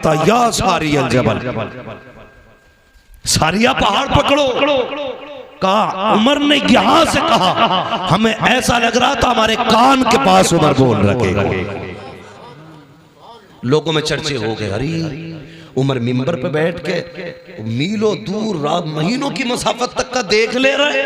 या सारी अल जबल, सारिया पहाड़ पकड़ो। कहा उमर ने यहां से कहा, हमें ऐसा लग रहा था हमारे कान के पास उमर बोल रखे। लोगों में चर्चे हो गए, अरे उमर मिंबर पे बैठ के मीलों दूर महीनों की मसाफत तक का देख ले रहे,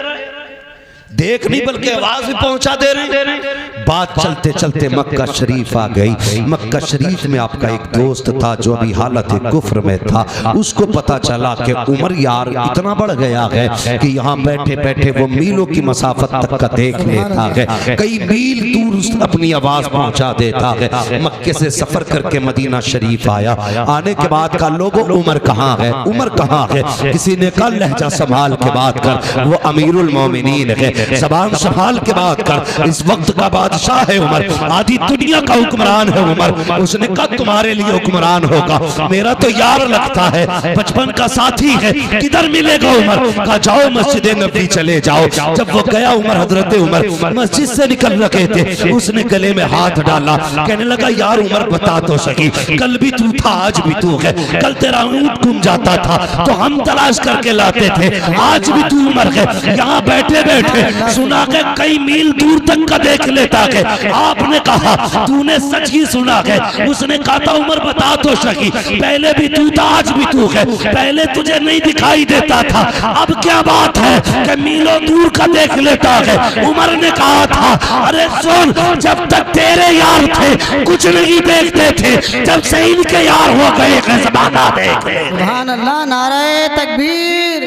देख नहीं बल्कि आवाज भी पहुंचा दे रहे। बात चलते चलते मक्का शरीफ आ गई। मक्का शरीफ में आपका एक दोस्त था जो अभी हालत कुफ्र में था। उसको पता चला कि उमर यार इतना बढ़ गया है कि यहाँ बैठे बैठे वो मीलों की मसाफत तक का देख लेता है, कई मील दूर अपनी आवाज पहुंचा देता है। मक्के से सफर करके मदीना शरीफ आया। आने के बाद का लोगों उमर कहाँ है, उमर कहाँ है? किसी ने कहा लहजा संभाल के बात कर, वो अमीरुल मोमिनीन है, ज़बान संभाल के बात कर, इस वक्त का बादशाह है उमर, आधी दुनिया का हुक्मरान है उमर। उसने कहा तुम्हारे लिए हुक्मरान होगा, मेरा तो यार लगता है, बचपन का साथी है, किधर मिलेगा उमर? कहा जाओ मस्जिद नबी चले जाओ। जब वो गया उमर, हजरत उमर मस्जिद से निकल रहे थे, उसने गले में हाथ डाला, कहने लगा यार उमर बता तो सही, कल भी तू था आज भी तू है, कल तेरा ऊंट गुम जाता था तो हम तलाश करके लाते थे, आज भी तू उमर है, यहाँ बैठे बैठे सुना के कई मील दूर तक का देख लेता है। आपने कहा तूने सच ही सुना है। उसने कहा था उमर बता तो सही, पहले भी तू था आज भी तू है, पहले तुझे नहीं दिखाई देता था, अब क्या बात है कि मीलों दूर का देख लेता है? उमर ने कहा था अरे सुन, जब तक तेरे यार थे कुछ नहीं देखते थे, जब से इनके यार हो गए ज़माना देख ले। सुभान अल्लाह, नारे तकबीर,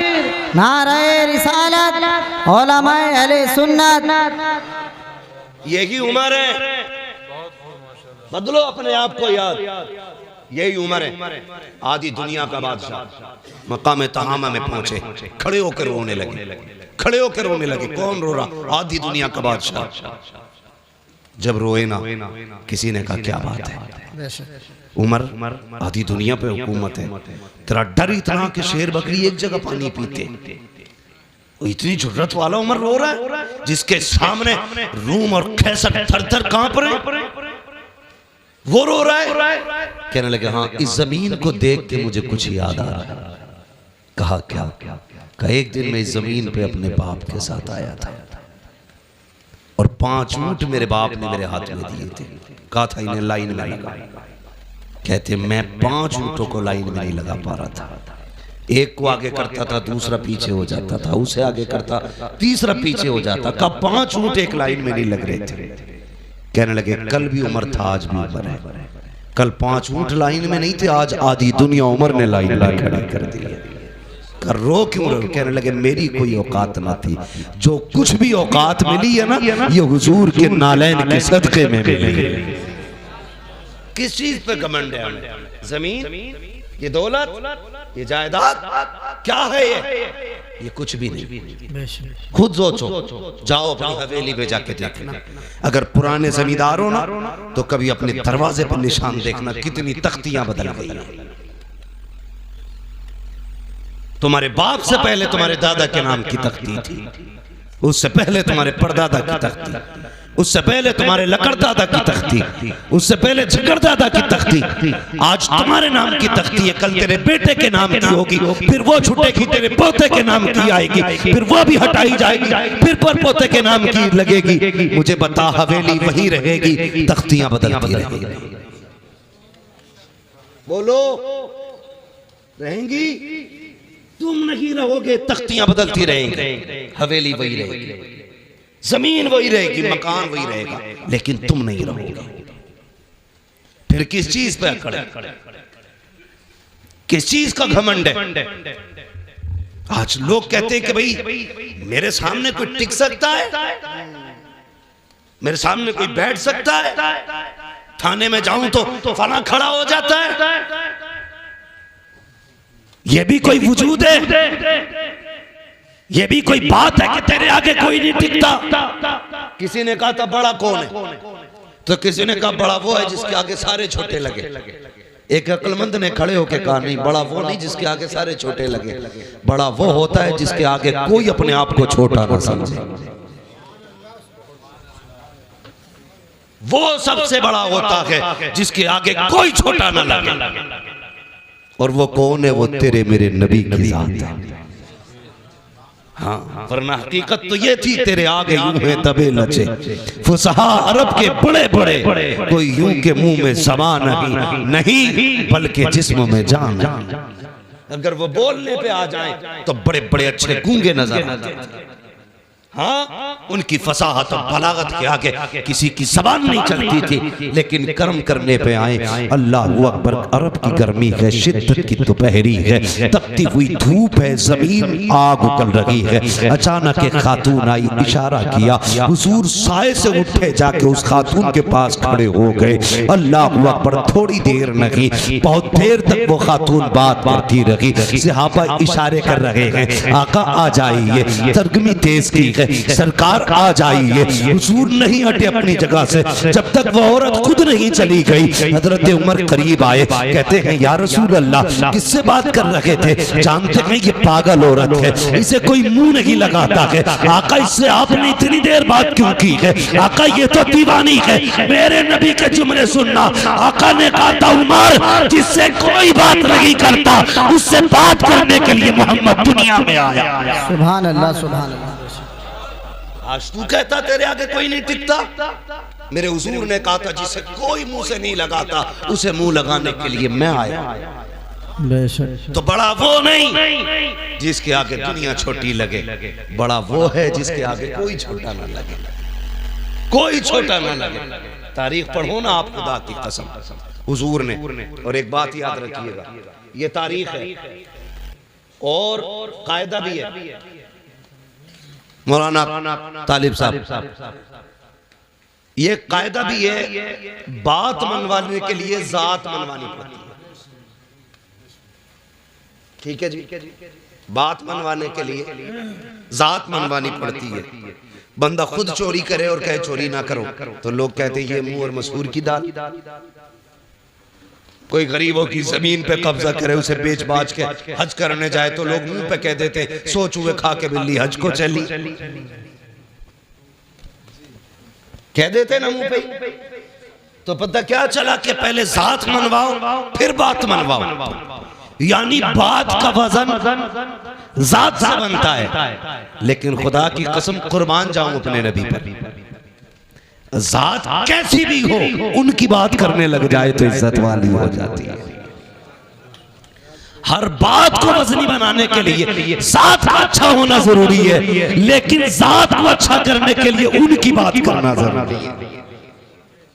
नारे रिसालत, उलमाए अहले सुन्नत। यही उमर है, बदलो अपने आप को याद, यही उमर है। आधी दुनिया का बादशाह मकाम तहामा में पहुंचे, खड़े होकर रोने लगे, खड़े होकर रोने लगे। कौन रो रहा? आधी दुनिया का बादशाह। जब रोए ना, किसी ने कहा क्या बात है उमर, आधी दुनिया पे हुकूमत है, तेरा डर इतना कि शेर बकरी एक जगह पानी पीते, इतनी जुर्रत वाला उमर रो रहा है, जिसके सामने रूम और कैसर थर-थर कांप रहे, वो रो रहा है। कहने लगे हाँ, इस जमीन को देख के मुझे कुछ याद आ रहा है। कहा क्या? कहा एक दिन मैं इस जमीन पे अपने बाप के साथ आया था और 5 ऊंट मेरे बाप ने मेरे हाथ में दिए थे। कहा था इन्हें लाइन में लगा। कहते मैं 5 ऊंटों को लाइन में नहीं लगा पा रहा था, एक को आगे करता था दूसरा पीछे हो जाता था, उसे आगे करता तीसरा पीछे हो जाता। कब 5 ऊंट एक लाइन में नहीं लग रहे थे। कहने लगे कल भी उमर था आज भी उमर है, कल 5 ऊंट लाइन में नहीं थे, आज आधी दुनिया उमर ने लाइन में खड़ी कर दी। कर रो क्यों रो? कहने लगे मेरी कोई औकात ना थी, जो कुछ भी औकात मिली है ना ये हुजूर के नालैन के सदके में मिली। किस चीज पे घमंड है हमें? जमीन, ये दौलत, ये जायदाद, क्या है ये कुछ भी नहीं। खुद सोचो, जाओ अपनी हवेली पे जाके देखना, अगर पुराने जमींदार हो ना तो कभी अपने दरवाजे पर निशान देखना कितनी तख्तियां बदल गई हैं। तुम्हारे बाप से पहले तुम्हारे दादा के नाम की तख्ती थी, उससे पहले तुम्हारे परदादा की तख्ती, उससे पहले तुम्हारे लकड़दादा की तख्ती, उससे पहले झकड़दादा की तख्ती, आज तुम्हारे नाम की तख्ती है, कल तेरे बेटे के नाम की होगी, फिर वो छूटेगी तेरे पोते के नाम की आएगी, फिर वो भी हटाई जाएगी, फिर पर पोते के नाम की लगेगी। मुझे बता हवेली वही रहेगी, तख्तियां बदलती रहेंगी। बोलो रहेंगी? तुम नहीं रहोगे, तख्तियां बदलती रहेंगी, हवेली वही रहेगी, जमीन वही रहेगी, मकान वही रहेगा, लेकिन तुम नहीं रहोगे। फिर किस चीज पे अकड़ है? किस चीज का घमंड है? आज लोग कहते हैं कि भाई मेरे सामने कोई टिक सकता है, मेरे सामने कोई बैठ सकता है, थाने में जाऊं तो फला खड़ा हो जाता है, ये भी कोई वजूद है? ये भी कोई बात है कि तेरे आगे कोई नहीं टिकता? किसी ने कहा था बड़ा कौन है, तो किसी ने कहा बड़ा वो है जिसके आगे सारे छोटे लगे। एक अक्लमंद ने खड़े होकर कहा नहीं, बड़ा वो नहीं जिसके आगे सारे छोटे लगे, बड़ा वो होता है जिसके आगे कोई अपने आप को छोटा ना समझे, वो सबसे बड़ा होता है जिसके आगे कोई छोटा ना लगे। और वो कौन है? वो तेरे मेरे नबी की जात है। हाँ, वरना हकीकत तो ये थी तेरे आगे यूं है दबे लचे फुसहा अरब के बड़े बड़े, कोई यूं के मुंह में ज़बान नहीं बल्कि जिस्म में जान। अगर वो बोलने पे आ जाएं तो बड़े बड़े अच्छे गूंगे नजर आते हैं। हाँ, उनकी फसाहत और बलागत के आगे किसी की ज़बान नहीं चलती थी, लेकिन कर्म करने पे आए। अल्लाह अकबर। अरब की गर्मी है, शिद्दत की दोपहरी है, तपती हुई धूप है, जमीन आग उगल रही है। अचानक एक खातून आई, इशारा किया, हुजूर साए से उठे, जाके उस खातून के पास खड़े हो गए। अल्लाह अकबर। थोड़ी देर नहीं, बहुत देर तक वो खातून बात करती रही। सहाबा इशारे कर रहे हैं, आका आ जाइए, सरगर्मी तेज की है, सरकार आ जाइए। हुजूर नहीं हटे अपनी जगह से जब तक वो औरत खुद नहीं चली गई। हजरत उमर करीब आए, कहते हैं या रसूल अल्लाह, किससे बात कर रहे थे? जानते हैं ये पागल औरत है, इसे कोई मुंह नहीं लगाता है। आका, इससे आपने इतनी देर बात क्यों की है? आका, ये तो दीवानी है, मेरे नबी के जुमले सुनना। आका ने कहा था, उमर, जिससे कोई बात नहीं करता उससे बात करने के लिए मोहम्मद दुनिया में आया। सुभान अल्लाह, सुभान अल्लाह। आज तू कहता तेरे आगे कोई नहीं टिकता। मेरे हुजूर ने कहा था, जिसे कोई मुंह से नहीं लगाता उसे मुंह लगाने के लिए मैं आया। तो बड़ा वो नहीं जिसके आगे दुनिया छोटी लगे, बड़ा वो है जिसके आगे कोई छोटा ना लगे, कोई छोटा ना लगे। तारीख पढ़ो ना आप, खुदा की कसम हुजूर ने। और एक बात याद रखिएगा, ये तारीख है और कायदा भी है। मौलाना तालिब साहब, ये कायदा भी है, बात मनवाने के लिए जात मनवानी पड़ती है। ठीक है जी, बात मनवाने के लिए जात मनवानी पड़ती है। बंदा खुद चोरी करे और कहे चोरी ना करो तो लोग कहते हैं ये मुंह और मसूर की दाल। कोई गरीबों की जमीन पे कब्जा करे, उसे बेच बाच के हज करने जाए तो लोग मुंह पे कह देते हैं सो चूहे खा के बिल्ली हज को चली, कह देते ना मुंह पे। तो पता क्या चला कि पहले जात मनवाओ फिर बात मनवाओ, यानी बात का वजन जात से बनता है। लेकिन खुदा की कसम कुर्बान जाऊं अपने नबी पर, जात कैसी भी हो उनकी बात करने लग जाए तो इज्जत वाली हो जाती है। हर बात को वजनी बनाने के लिए जात का अच्छा होना जरूरी है, लेकिन जात को अच्छा करने के लिए उनकी बात करना जरूरी है।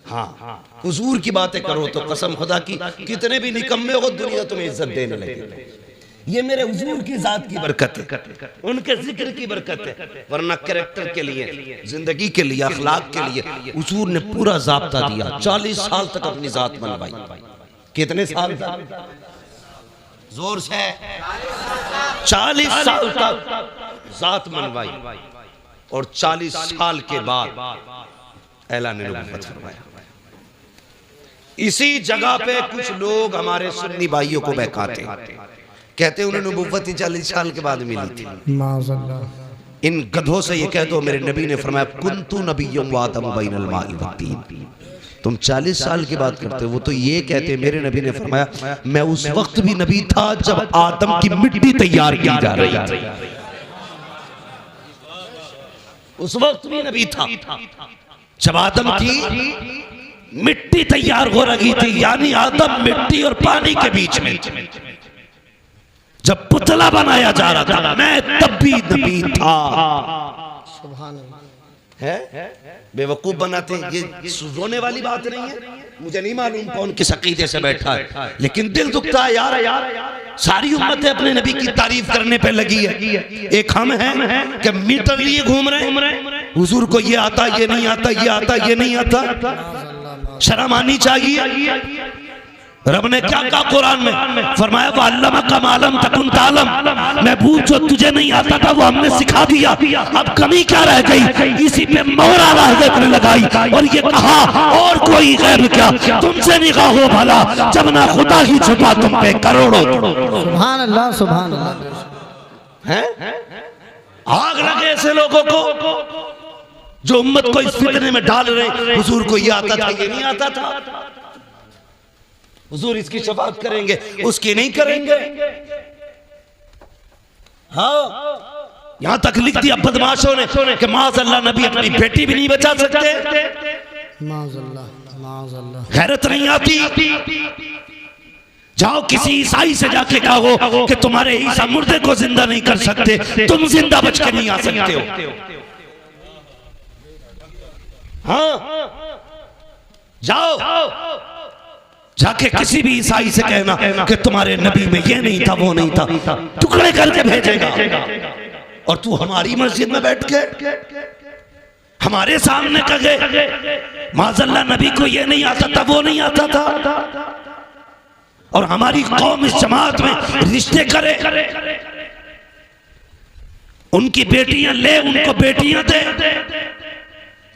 हाँ, हुजूर की बातें करो तो कसम खुदा की कितने भी निकम्मे हो दुनिया तुम्हें इज्जत देने लगे। ये मेरे हुजूर की जात की बरकत है, उनके जिक्र की बरकत है। वरना कैरेक्टर के लिए, जिंदगी के लिए, अखलाक के लिए हुजूर ने पूरा ज़ाब्ता दिया। 40 साल तक अपनी जात मनवाई। कितने साल तक? जोर से 40 साल तक जात मनवाई और 40 साल के बाद ऐलान नबूवत फरमाया। इसी जगह पे कुछ लोग हमारे सुन्नी भाइयों को बहकाते हैं, कहते हैं उन्हें नबूवत 40 साल के बाद मिली थी। माज़अल्लाह। इन गधों से ये कह दो मेरे नबी ने फरमाया कुन्तु नबिय्युम व आदम बैनल माई वत्तीन। तुम 40 साल की बात करते हो, वो तो ये कहते मेरे नबी ने फरमाया मैं उस वक्त भी नबी था जब आदम की मिट्टी तैयार की जा रही थी। उस वक्त भी नबी था जब आदम की मिट्टी तैयार हो रही थी, यानी आदम मिट्टी और पानी के बीच में जब पुतला बनाया जा रहा था, मैं तब भी नबी था। है बेवकूफ बनाते हैं, ये रोने वाली बात नहीं है। मुझे नहीं मालूम कौन किस अकीदे से बैठा है, लेकिन दिल दुखता है यार। सारी उम्मत अपने नबी की तारीफ करने पे लगी है, एक हम हैं कि मीटर लिए घूम रहे हैं। हुजूर को ये आता, ये नहीं आता, ये आता, ये नहीं आता। शर्म आनी चाहिए। रब ने क्या कहा कुरान में? फरमाया वअल्लमका मा लम तकुन तालम, महबूब जो तुझे नहीं आता था वो हमने सिखा दिया। अब कमी क्या रह गई? इसी पे मोहर हज़रत ने लगाई और ये कहा और कोई गैर क्या तुमसे निगाह हो भला, जब ना खुदा ही छुपा तुम पे करोड़ों। सुभान अल्लाह, सुभान अल्लाह। हैं आग लगे ऐसे लोगों को जो उम्मत को इस फितने में डाल रहे। हुजूर को ये आता था, ये नहीं आता था। हुजूर इसकी शफाअत करेंगे, उसकी नहीं करेंगे। हाँ, यहां तक लिख दिया बदमाशों ने कि माज़अल्लाह नबी अपनी बेटी भी नहीं बचा सकते। माज़अल्लाह, माज़अल्लाह। गैरत नहीं आती? जाओ किसी ईसाई से जाके कहो कि तुम्हारे ईसा मुर्दे को जिंदा नहीं कर सकते, तुम जिंदा बच के नहीं आ सकते हो। हाँ, जाओ जाके किसी भी ईसाई से कहना कि तुम्हारे नबी में ये नहीं था, वो नहीं था, टुकड़े करके भेजेगा। और तू हमारी मस्जिद में बैठ के हमारे सामने कहे माज़अल्लाह नबी को ये नहीं आता था, वो नहीं आता था, और हमारी कौम इस जमात में रिश्ते करे, उनकी बेटियां ले, उनको बेटियां दे।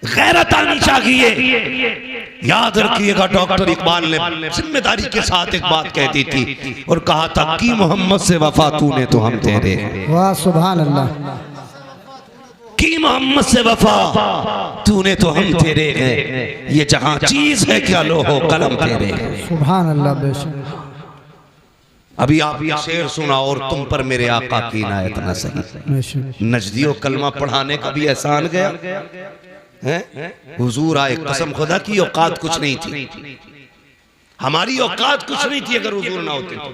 गैरत आनी चाहिए। याद रखिएगा, डॉक्टर इकबाल ने जिम्मेदारी के साथ एक बात कह दी थी और कहा था कि मोहम्मद से वफा तूने तो हम तेरे। वाह सुभान अल्लाह। कि मोहम्मद से वफा तूने तो हम तेरे हैं, ये जहां चीज है क्या लोहो कलम तेरे। सुभान अल्लाह। बेशक अभी आप ये शेर सुना, और तुम पर मेरे आका की इनायत न सही। नजदियों कलमा पढ़ाने का भी एहसान गया है। हुजूर आए, कसम खुदा की औकात कुछ नहीं थी, हमारी औकात कुछ नहीं थी। अगर हुजूर ना होते तो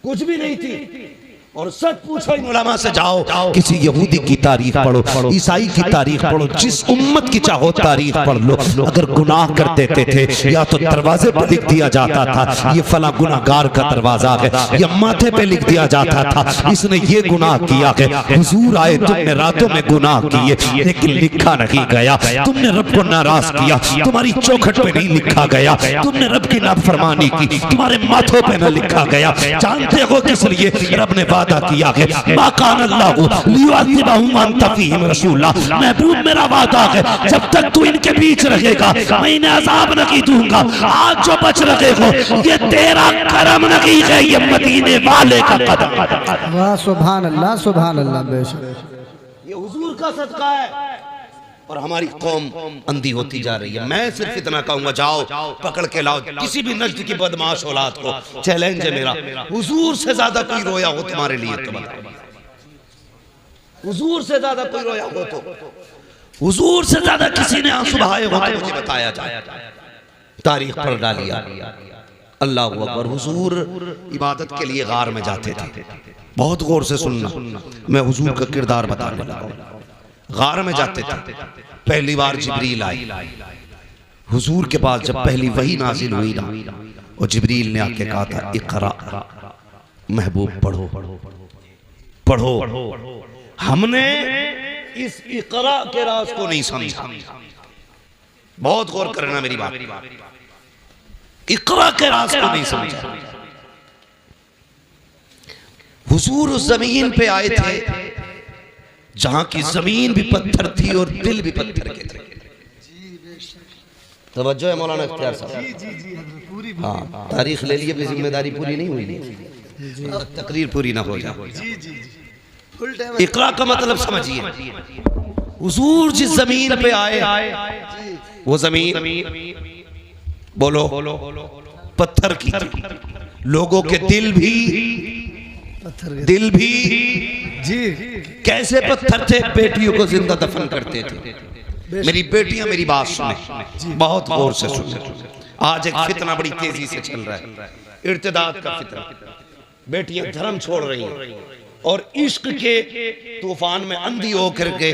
कुछ भी नहीं थी। और सच पूछो इन उलमा से, जाओ किसी यहूदी की तारीख पढ़ो, ईसाई की तारीख पढ़ो, जिस उम्मत की चाहो तारीख पढ़ लो। अगर गुनाह कर देते थे या तो दरवाजे पर लिख दिया जाता था ये फला गुनाहगार का दरवाजा है, या माथे पे लिख दिया जाता था इसने ये गुनाह किया है। हुजूर आए, तुमने रातों में गुनाह किए लेकिन लिखा नहीं गया। तुमने रब को नाराज किया, तुम्हारी चौखट पे नहीं लिखा गया। तुमने रब की नाफरमानी की, तुम्हारे माथों पे न लिखा गया। जानते हो किस लिए? रब ने किया है, महबूब मेरा वादा है, जब तक तू इनके बीच रहेगा मैं इन्हें अज़ाब नहीं दूंगा। आज जो बच रहे हो ये तेरा करम नहीं है, ये मदीने वाले का कदम। वाह सुभान अल्लाह, सुभान अल्लाह। बेशक ये हुजूर का सदका है। और हमारी कौम अंधी होती जा रही है। मैं सिर्फ इतना कहूंगा, जाओ पकड़ के लाओ किसी भी नस्ल की बदमाश औलाद को। चैलेंज है मेरा, हुजूर से ज्यादा कोई रोया हो तुम्हारे लिए तो बताओ। हुजूर से ज्यादा कोई रोया हो तो, हुजूर से ज्यादा किसी ने आंसू बहाए हो तो मुझे बताया जाए। तारीख पढ़ डालिया। अल्लाह अकबर। हुजूर इबादत के लिए गार में जाते थे। बहुत गौर से सुनना, मैं हुजूर का किरदार बताने लगा। गार में जाते थे, पहली बार जिब्रील आई हुजूर के पास। जब पहली वही नाजिल हुई ना, और जिब्रील ने आके कहा था इक़रा, महबूब पढ़ो पढ़ो। हमने इस इक़रा के राज को नहीं समझा। बहुत गौर करना मेरी बात, इक़रा के राज को नहीं समझा। हुजूर उस जमीन पे आए थे जहां की जमीन भी पत्थर थी और दिल भी पत्थर के थे। तवज्जो है मौलाना इख्तियार साहब। हाँ, तारीख ले लिए, अपनी जिम्मेदारी पूरी नहीं हुई, तकरीर पूरी ना हो जाए। इक़रा का मतलब समझिए। हुजूर जिस जमीन पे आए वो जमीन बोलो पत्थर की थी। लोगों के दिल भी जी कैसे पत्थर थे? बेटियों को जिंदा दफन करते थे। मेरी बेटियां मेरी बात सुने, बहुत गौर से सुने। आज एक फितना बड़ी तेजी से चल रहा है, इर्तिदाद का फितना। बेटियां धर्म छोड़ रही हैं और इश्क के तूफान में अंधी होकर के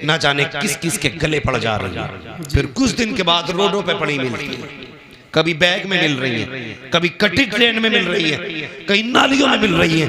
न जाने किस किस के गले पड़ जा रही है। फिर कुछ दिन के बाद रोडों पे पड़ी मिलती है, कभी बैग में मिल रही है, कभी कटी ट्रेन में मिल रही है, कहीं नालियों में मिल रही है,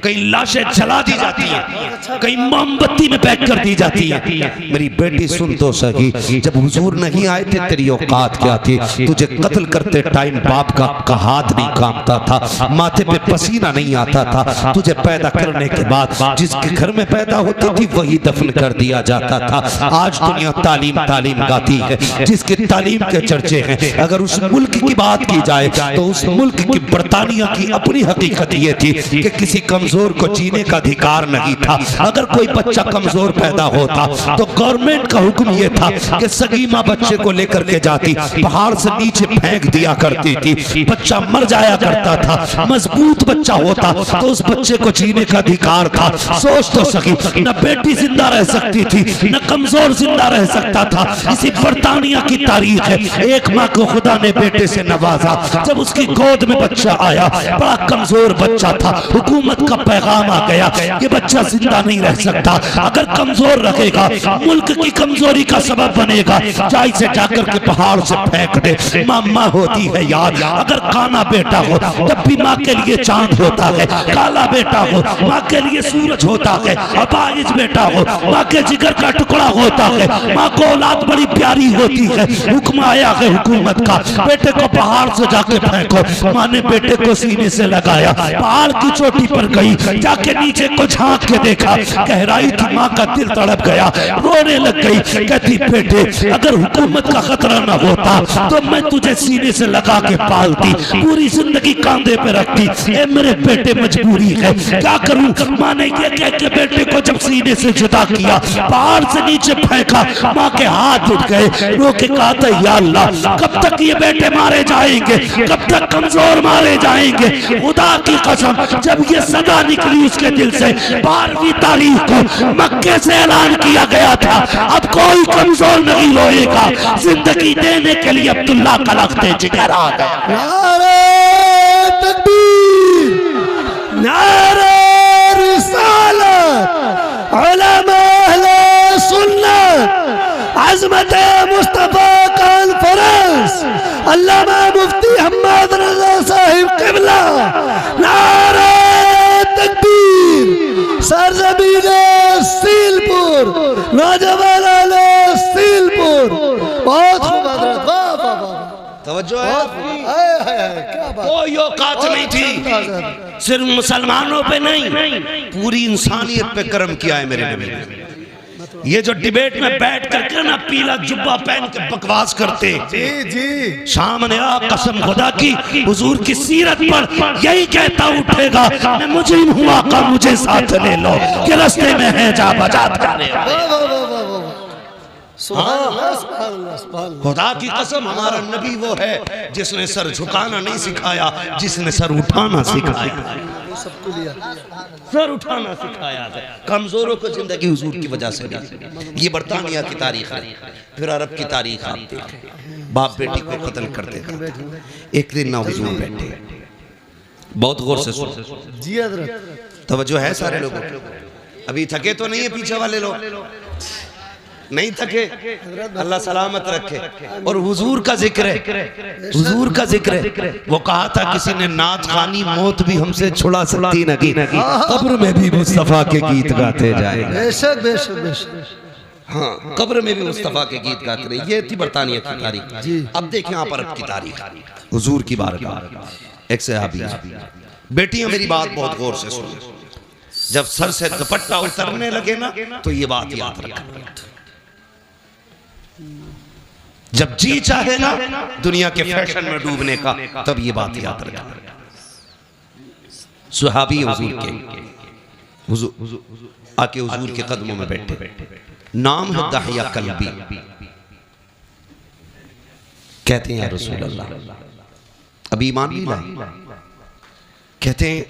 कहीं लाशें जला दी जाती हैं, कहीं मोमबत्ती में पैक कर दी जाती है। मेरी बेटी सुन तो सही, जब हुजूर नहीं आए थे तेरी औकात क्या थी? तुझे कत्ल करते टाइम बाप का हाथ नहीं कांपता था, माथे पे पसीना नहीं आता था। तुझे पैदा करने के बाद जिसके घर में पैदा होती थी वही दफन कर दिया जाता था। आज दुनिया तालीम तालीम गाती है, जिसकी तालीम के चर्चे हैं। अगर उस मुल्क की बात की जाए तो उस मुल्क की बरतानिया की अपनी हकीकत ये थी कि किसी कमजोर को जीने का अधिकार नहीं था। अगर कोई बच्चा कमजोर पैदा होता तो गवर्नमेंट का हुक्म ये था कि सगीमा बच्चे को लेकर के जाती, पहाड़ से नीचे फेंक दिया करती थी, बच्चा मर जाया करता था। मजबूत बच्चा होता तो उस बच्चे को जीने का अधिकार था। सोच तो सकी, न बेटी जिंदा रह सकती थी न कमजोर जिंदा रह सकता था। इसी बरतानिया की तारीख है। एक माँ को खुदा ने बेटे से नवाजा, जब उसकी गोद में बच्चा आया, बड़ा कमजोर बच्चा था। हुकूमत का पैगाम आ गया, ये बच्चा जिंदा नहीं रह सकता, अगर कमजोर रखेगा मुल्क की कमजोरी का सबब बनेगा। चाय से जाकर के पहाड़ से फेंक दे। माँ होती है यार, अगर काना बेटा हो तब भी माँ के लिए चांद होता है, काला बेटा हो माँ के लिए सूरज होता है, अपाहिज बेटा हो माँ के जिगर का टुकड़ा होता है। माँ को औलाद बड़ी प्यारी होती है। हुक्म आया है हुकूमत का, बेटे को पहाड़ से जाके फेंको। माँ ने बेटे को सीने से लगाया, पहाड़ की चोटी पर गई, जाके नीचे को झांक के देखा, गहराई थी। माँ का दिल तड़प गया, रोने लग गई। कहती बेटे, अगर हुकूमत का खतरा न होता तो मैं तुझे सीने से लगा के पालती, पूरी जिंदगी कांधे पे रखती। ए मेरे बेटे, मजबूरी है, क्या करूं। माँ ने ये कह के बेटे को जब सीने से जुदा किया, पहाड़ से नीचे फेंका, माँ के हाथ उठ गए। रो के कहा था, या अल्लाह, कब तक ये बेटे मारे जाएंगे, कब तक कमजोर मारे जाएंगे। खुदा की कसम, जब ये सदा निकली उसके दिल से, 12वीं तारीख को मक्के से ऐलान किया गया था, अब कोई कमजोर नहीं रोएगा। जिंदगी देने के लिए अब्दुल्ला का लख्ते जिगर आ गया। नारे तकबीर, नारे रिसालत, उलमा अहले सुन्नत, अज़मत मुस्तफा कॉन्फ्रेंस, अल्लामा मुफ्ती हम्मद रज़ा साहिब क़िबला। नारे तकबीर, सरज़मीन सीलपुर, नौजवान सीलपुर। बहुत खूब हज़रत, वाह वाह वाह, तवज्जो है। कोई औकात नहीं थी, सिर्फ मुसलमानों पे नहीं, पूरी इंसानियत पे कर्म किया है मेरे नबी ने। ये जो डिबेट में बैठ करके ना पीला जुब्बा पहन के बकवास करते, जी सामने आ, कसम खुदा की, हुजूर की सीरत पर यही कहता उठेगा, मैं मुजरिम हुआ का मुझे साथ ले लो, कि रास्ते में है जा बजा थाने। खुदा की कसम, हमारा नबी वो है जिसने सर झुकाना नहीं सिखाया, जिसने सर उठाना सिखाया। सर उठाना सिखाया है। कमजोरों को जिंदगी हुजूर की वजह से नहीं। ये बरतानिया की तारीख है, फिर अरब की तारीख आप देखें। बाप बेटी को कत्ल कर देगा। एक दिन ना हुजूर बैठे, बहुत गौर से सुनो जी हज़रत, तवज्जो है सारे लोगों को। अभी थके तो नहीं है पीछे वाले लोग, नहीं थके, अल्लाह सलामत रखे। और हुजूर का जिक्र है, हुजूर का जिक्र है। वो कहा था किसी ने, नात खानी मौत भी हमसे छुड़ा सकती नहीं, कब्र में भी मुस्तफा के गीत गाते जाए। बेशक बेशक बेशक, हाँ, कब्र में भी मुस्तफा के गीत गाते रहे। ये थी बरतानिया की तारीख। अब देखें यहाँ पर अब की तारीख, हुजूर की बारगाह। एक सहाबी, बेटियां मेरी बात बहुत गौर से सुनो, जब सर से दुपट्टा उतरने लगे ना तो ये बात याद रखना, जब जी चाहे ना दुनिया के फैशन में डूबने का, तब ये बात याद रखना। सुहाबी हुजूर के, हुजूर आके हुजूर के कदमों में बैठे, नाम है दाहिया कल्बी। कहते हैं या रसूल अल्लाह, अभी ईमान नहीं लाई। कहते हैं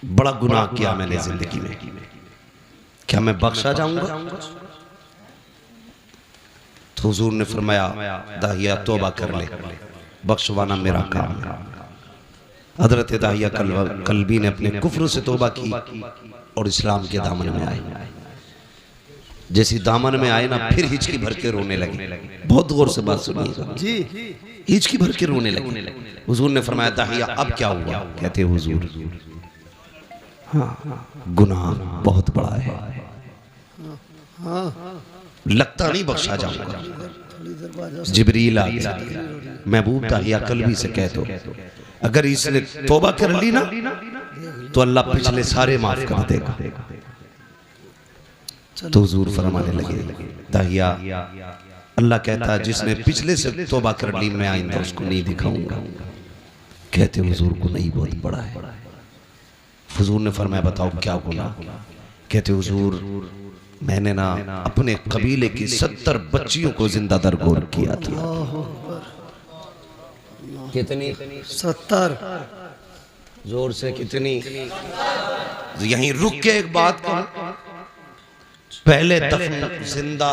बड़ा गुनाह किया मैंने जिंदगी में, क्या मैं बख्शा जाऊंगा? तो हुजूर ने फरमाया, दाहिया तौबा कर ले, बख्शवाना मेरा काम है। हजरत दाहिया कल्बी ने अपने कुफ्र से तौबा की और इस्लाम के दामन में आए। जैसी दामन में आए ना, फिर हिचकी भर के रोने लगे। बहुत गौर से बात सुनिएगा जी, हिचकी भर के रोने लगे। हुजूर ने फरमाया, दाहिया अब क्या हुआ? कहते हुजूर, हाँ, गुनाह बहुत बड़ा है, लगता नहीं बख्शा जाऊंगा। जिब्रील आ गया, महबूब दाहिया कल्बी से कह दो, अगर इसने तौबा कर ली ना तो अल्लाह पिछले सारे माफ कर देगा। तो हुजूर फरमाने लगे, दाहिया अल्लाह कहता है जिसने पिछले से तौबा कर ली मैं आइंदा उसको नहीं दिखाऊंगा। कहते हुजूर को नहीं बहुत बड़ा है। हुजूर ने फरमाया बताओ क्या गुनाह? कहते हुजूर मैंने ना अपने कबीले की 70 बच्चियों को जिंदा दरगोर किया था। कितनी? 70। जोर से कितनी? यहीं रुक के एक बात कहूं, पहले दफन जिंदा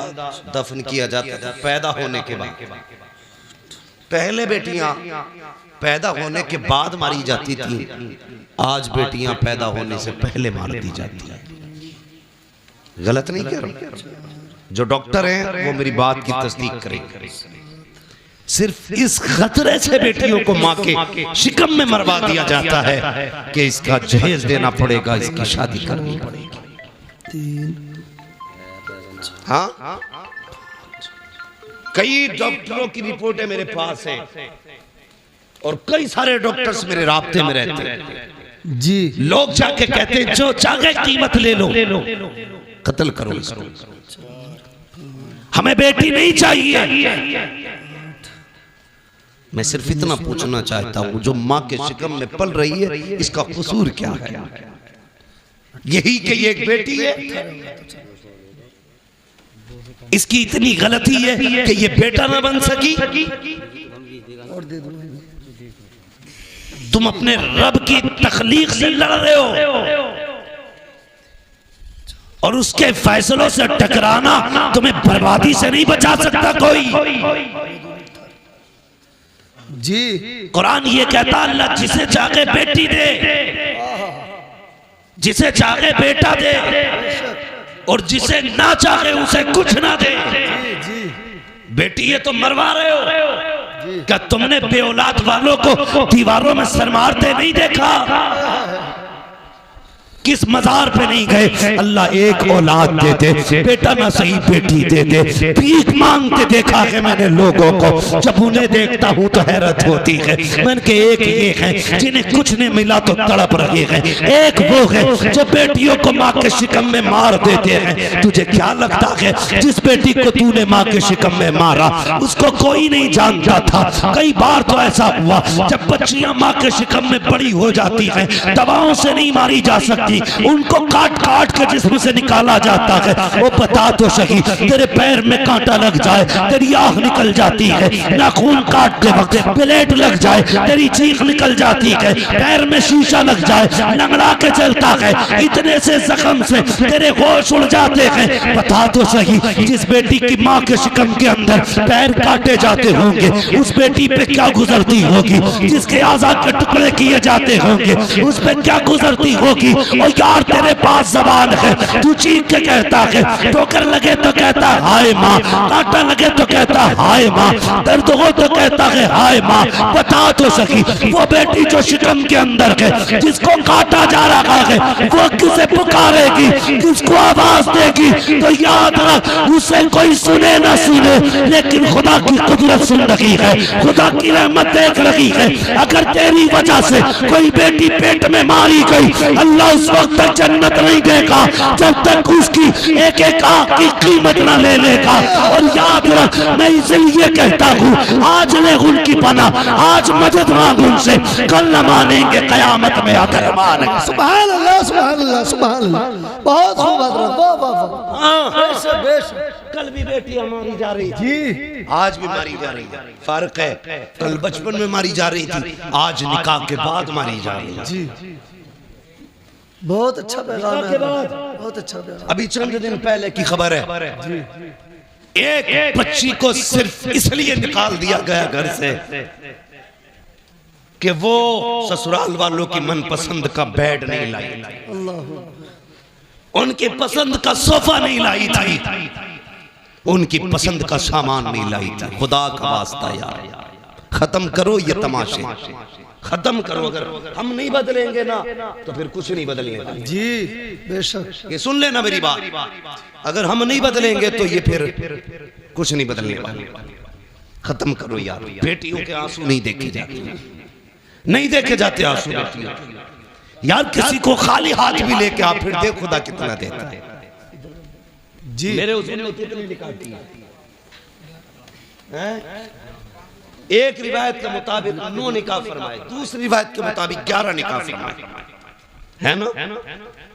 दफन किया जाता था पैदा होने के बाद। पहले बेटियां पैदा होने के बाद मारी जाती थी, आज बेटियां पैदा होने से पहले मार दी जाती हैं। गलत नहीं कह रहा, जो डॉक्टर हैं वो मेरी बात की तस्दीक करेंगे। सिर्फ इस खतरे से बेटियों को माँ के शिकम में मरवा दिया जाता है कि इसका जहेज देना पड़ेगा, इसकी शादी करनी पड़ेगी। हाँ, कई डॉक्टरों की रिपोर्टें मेरे पास हैं और कई सारे डॉक्टर्स मेरे राब्ते में रहते हैं जी। लोग जाके कहते हैं जो चाहे कीमत ले लो, कत्ल करो इसको, हमें बेटी नहीं चाहिए। मैं सिर्फ इतना पूछना चाहता हूं, जो माँ के शिकम में पल रही है इसका कसूर क्या है? यही कि ये एक बेटी है, इसकी इतनी गलती है कि ये बेटा ना बन सकी। तुम अपने रब की तखलीक से लड़ रहे हो और उसके फैसलों से टकराना तुम्हें बर्बादी से नहीं बचा सकता कोई। जी कुरान ये कहता अल्लाह जिसे चाहे बेटी दे, जिसे चाहे बेटा दे और जिसे ना चाहे उसे कुछ ना दे। बेटी ये तो मरवा रहे हो, क्या तुमने बे औलाद वालों को दीवारों में सर मारते नहीं देखा? किस मजार पे नहीं गए? अल्लाह एक औलाद दे दे, बेटा ना सही बेटी दे दे। भीख मांगते देखा है मैंने लोगों को, जब उन्हें देखता हूँ तो हैरत होती है। मैंने के एक ये है जिन्हें कुछ नहीं मिला तो तड़प रहे हैं, एक वो है जो बेटियों को माँ के शिकम में मार देते हैं। तुझे क्या लगता है जिस बेटी को तूने माँ के शिकम में मारा उसको कोई नहीं जानता था? कई बार तो ऐसा हुआ जब बच्चियां माँ के शिकम में बड़ी हो जाती हैं, दवाओं से नहीं मारी जा सकती, उनको काट काट के जिस्म से निकाला जाता है। वो बता तो सही, तेरे पैर में कांटा लग जाए तेरी आँख निकल जाती है, नाखून काटते वक्त प्लेट लग जाए तेरी चीख निकल जाती है, पैर में शीशा लग जाए लंगड़ा के चलता है, इतने से जख्म से तेरे होश उड़ जाते हैं। बता तो सही, जिस बेटी की माँ के शिकम के अंदर पैर काटे जाते होंगे उस बेटी पे क्या गुजरती होगी? जिसके आजाद के टुकड़े किए जाते होंगे उस पे क्या गुजरती होगी? और यार तेरे पास जबान है, तू चीख के कहता है, ठोकर लगे तो कहता है हाय माँ, कांटा लगे तो कहता है हाय माँ, दर्द हो तो कहता है हाय माँ। बता तो सकी, वो बेटी जो शिकम के अंदर है जिसको काटा जा रहा है वो किसे पुकारेगी, किसको आवाज देगी? तो याद रख, उसे कोई सुने ना सुने लेकिन खुदा की कुदरत सुन रही है, खुदा की रहमत देख रही है। अगर तेरी वजह से कोई बेटी पेट में मारी गई, अल्लाह उस वक्त तक जन्नत नहीं देगा जब तक उसकी एक एक आंख की कीमत न ले लेगा। और याद रख, मैं इसलिए कहता हूँ आज ले उनकी पनाह, आज मदद मांग उनसे, कल न मानेंगे कयामत में आकर मानेंगे। सुभान अल्लाह, सुभान अल्लाह, सुभान अल्लाह। बहुत खूब हजरत, वाह वाह वाह। बेशक बेशक, कल भी बेटियां मारी जा रही थी जी, आज भी मारी जा रही है। फर्क है, कल बचपन में मारी जा रही थी, आज निकाह के बाद मारी जा रही है। जी बहुत अच्छा पैगाम है, बहुत अच्छा पैगाम। अभी चंद दिन पहले की खबर है, एक बच्ची को सिर्फ इसलिए निकाल दिया गया घर से कि वो ससुराल वालों की मनपसंद का बेड नहीं लाई, उनकी पसंद का सोफा नहीं लाई थी, उनकी पसंद का सामान नहीं लाई थी। खुदा का वास्ता यार, खत्म करो ये तमाशे, खत्म करो। अगर हम नहीं बदलेंगे ना तो फिर कुछ नहीं बदलेगा। जी बेशक, ये सुन लेना मेरी बात, अगर हम नहीं बदलेंगे तो ये फिर कुछ नहीं बदलने वाला। खत्म करो यार, बेटियों के आंसू नहीं देखे जाते, नहीं देखे जाते आंसू बेटियों यार। किसी को खाली हाथ भी लेके आप फिर देख खुदा कितना देता है। जी मेरे उसने कितनी निकालती है, एक रिवायत के मुताबिक 9 निकाह फरमाए, दूसरी रिवायत के मुताबिक 11 निकाह फरमाए, है ना?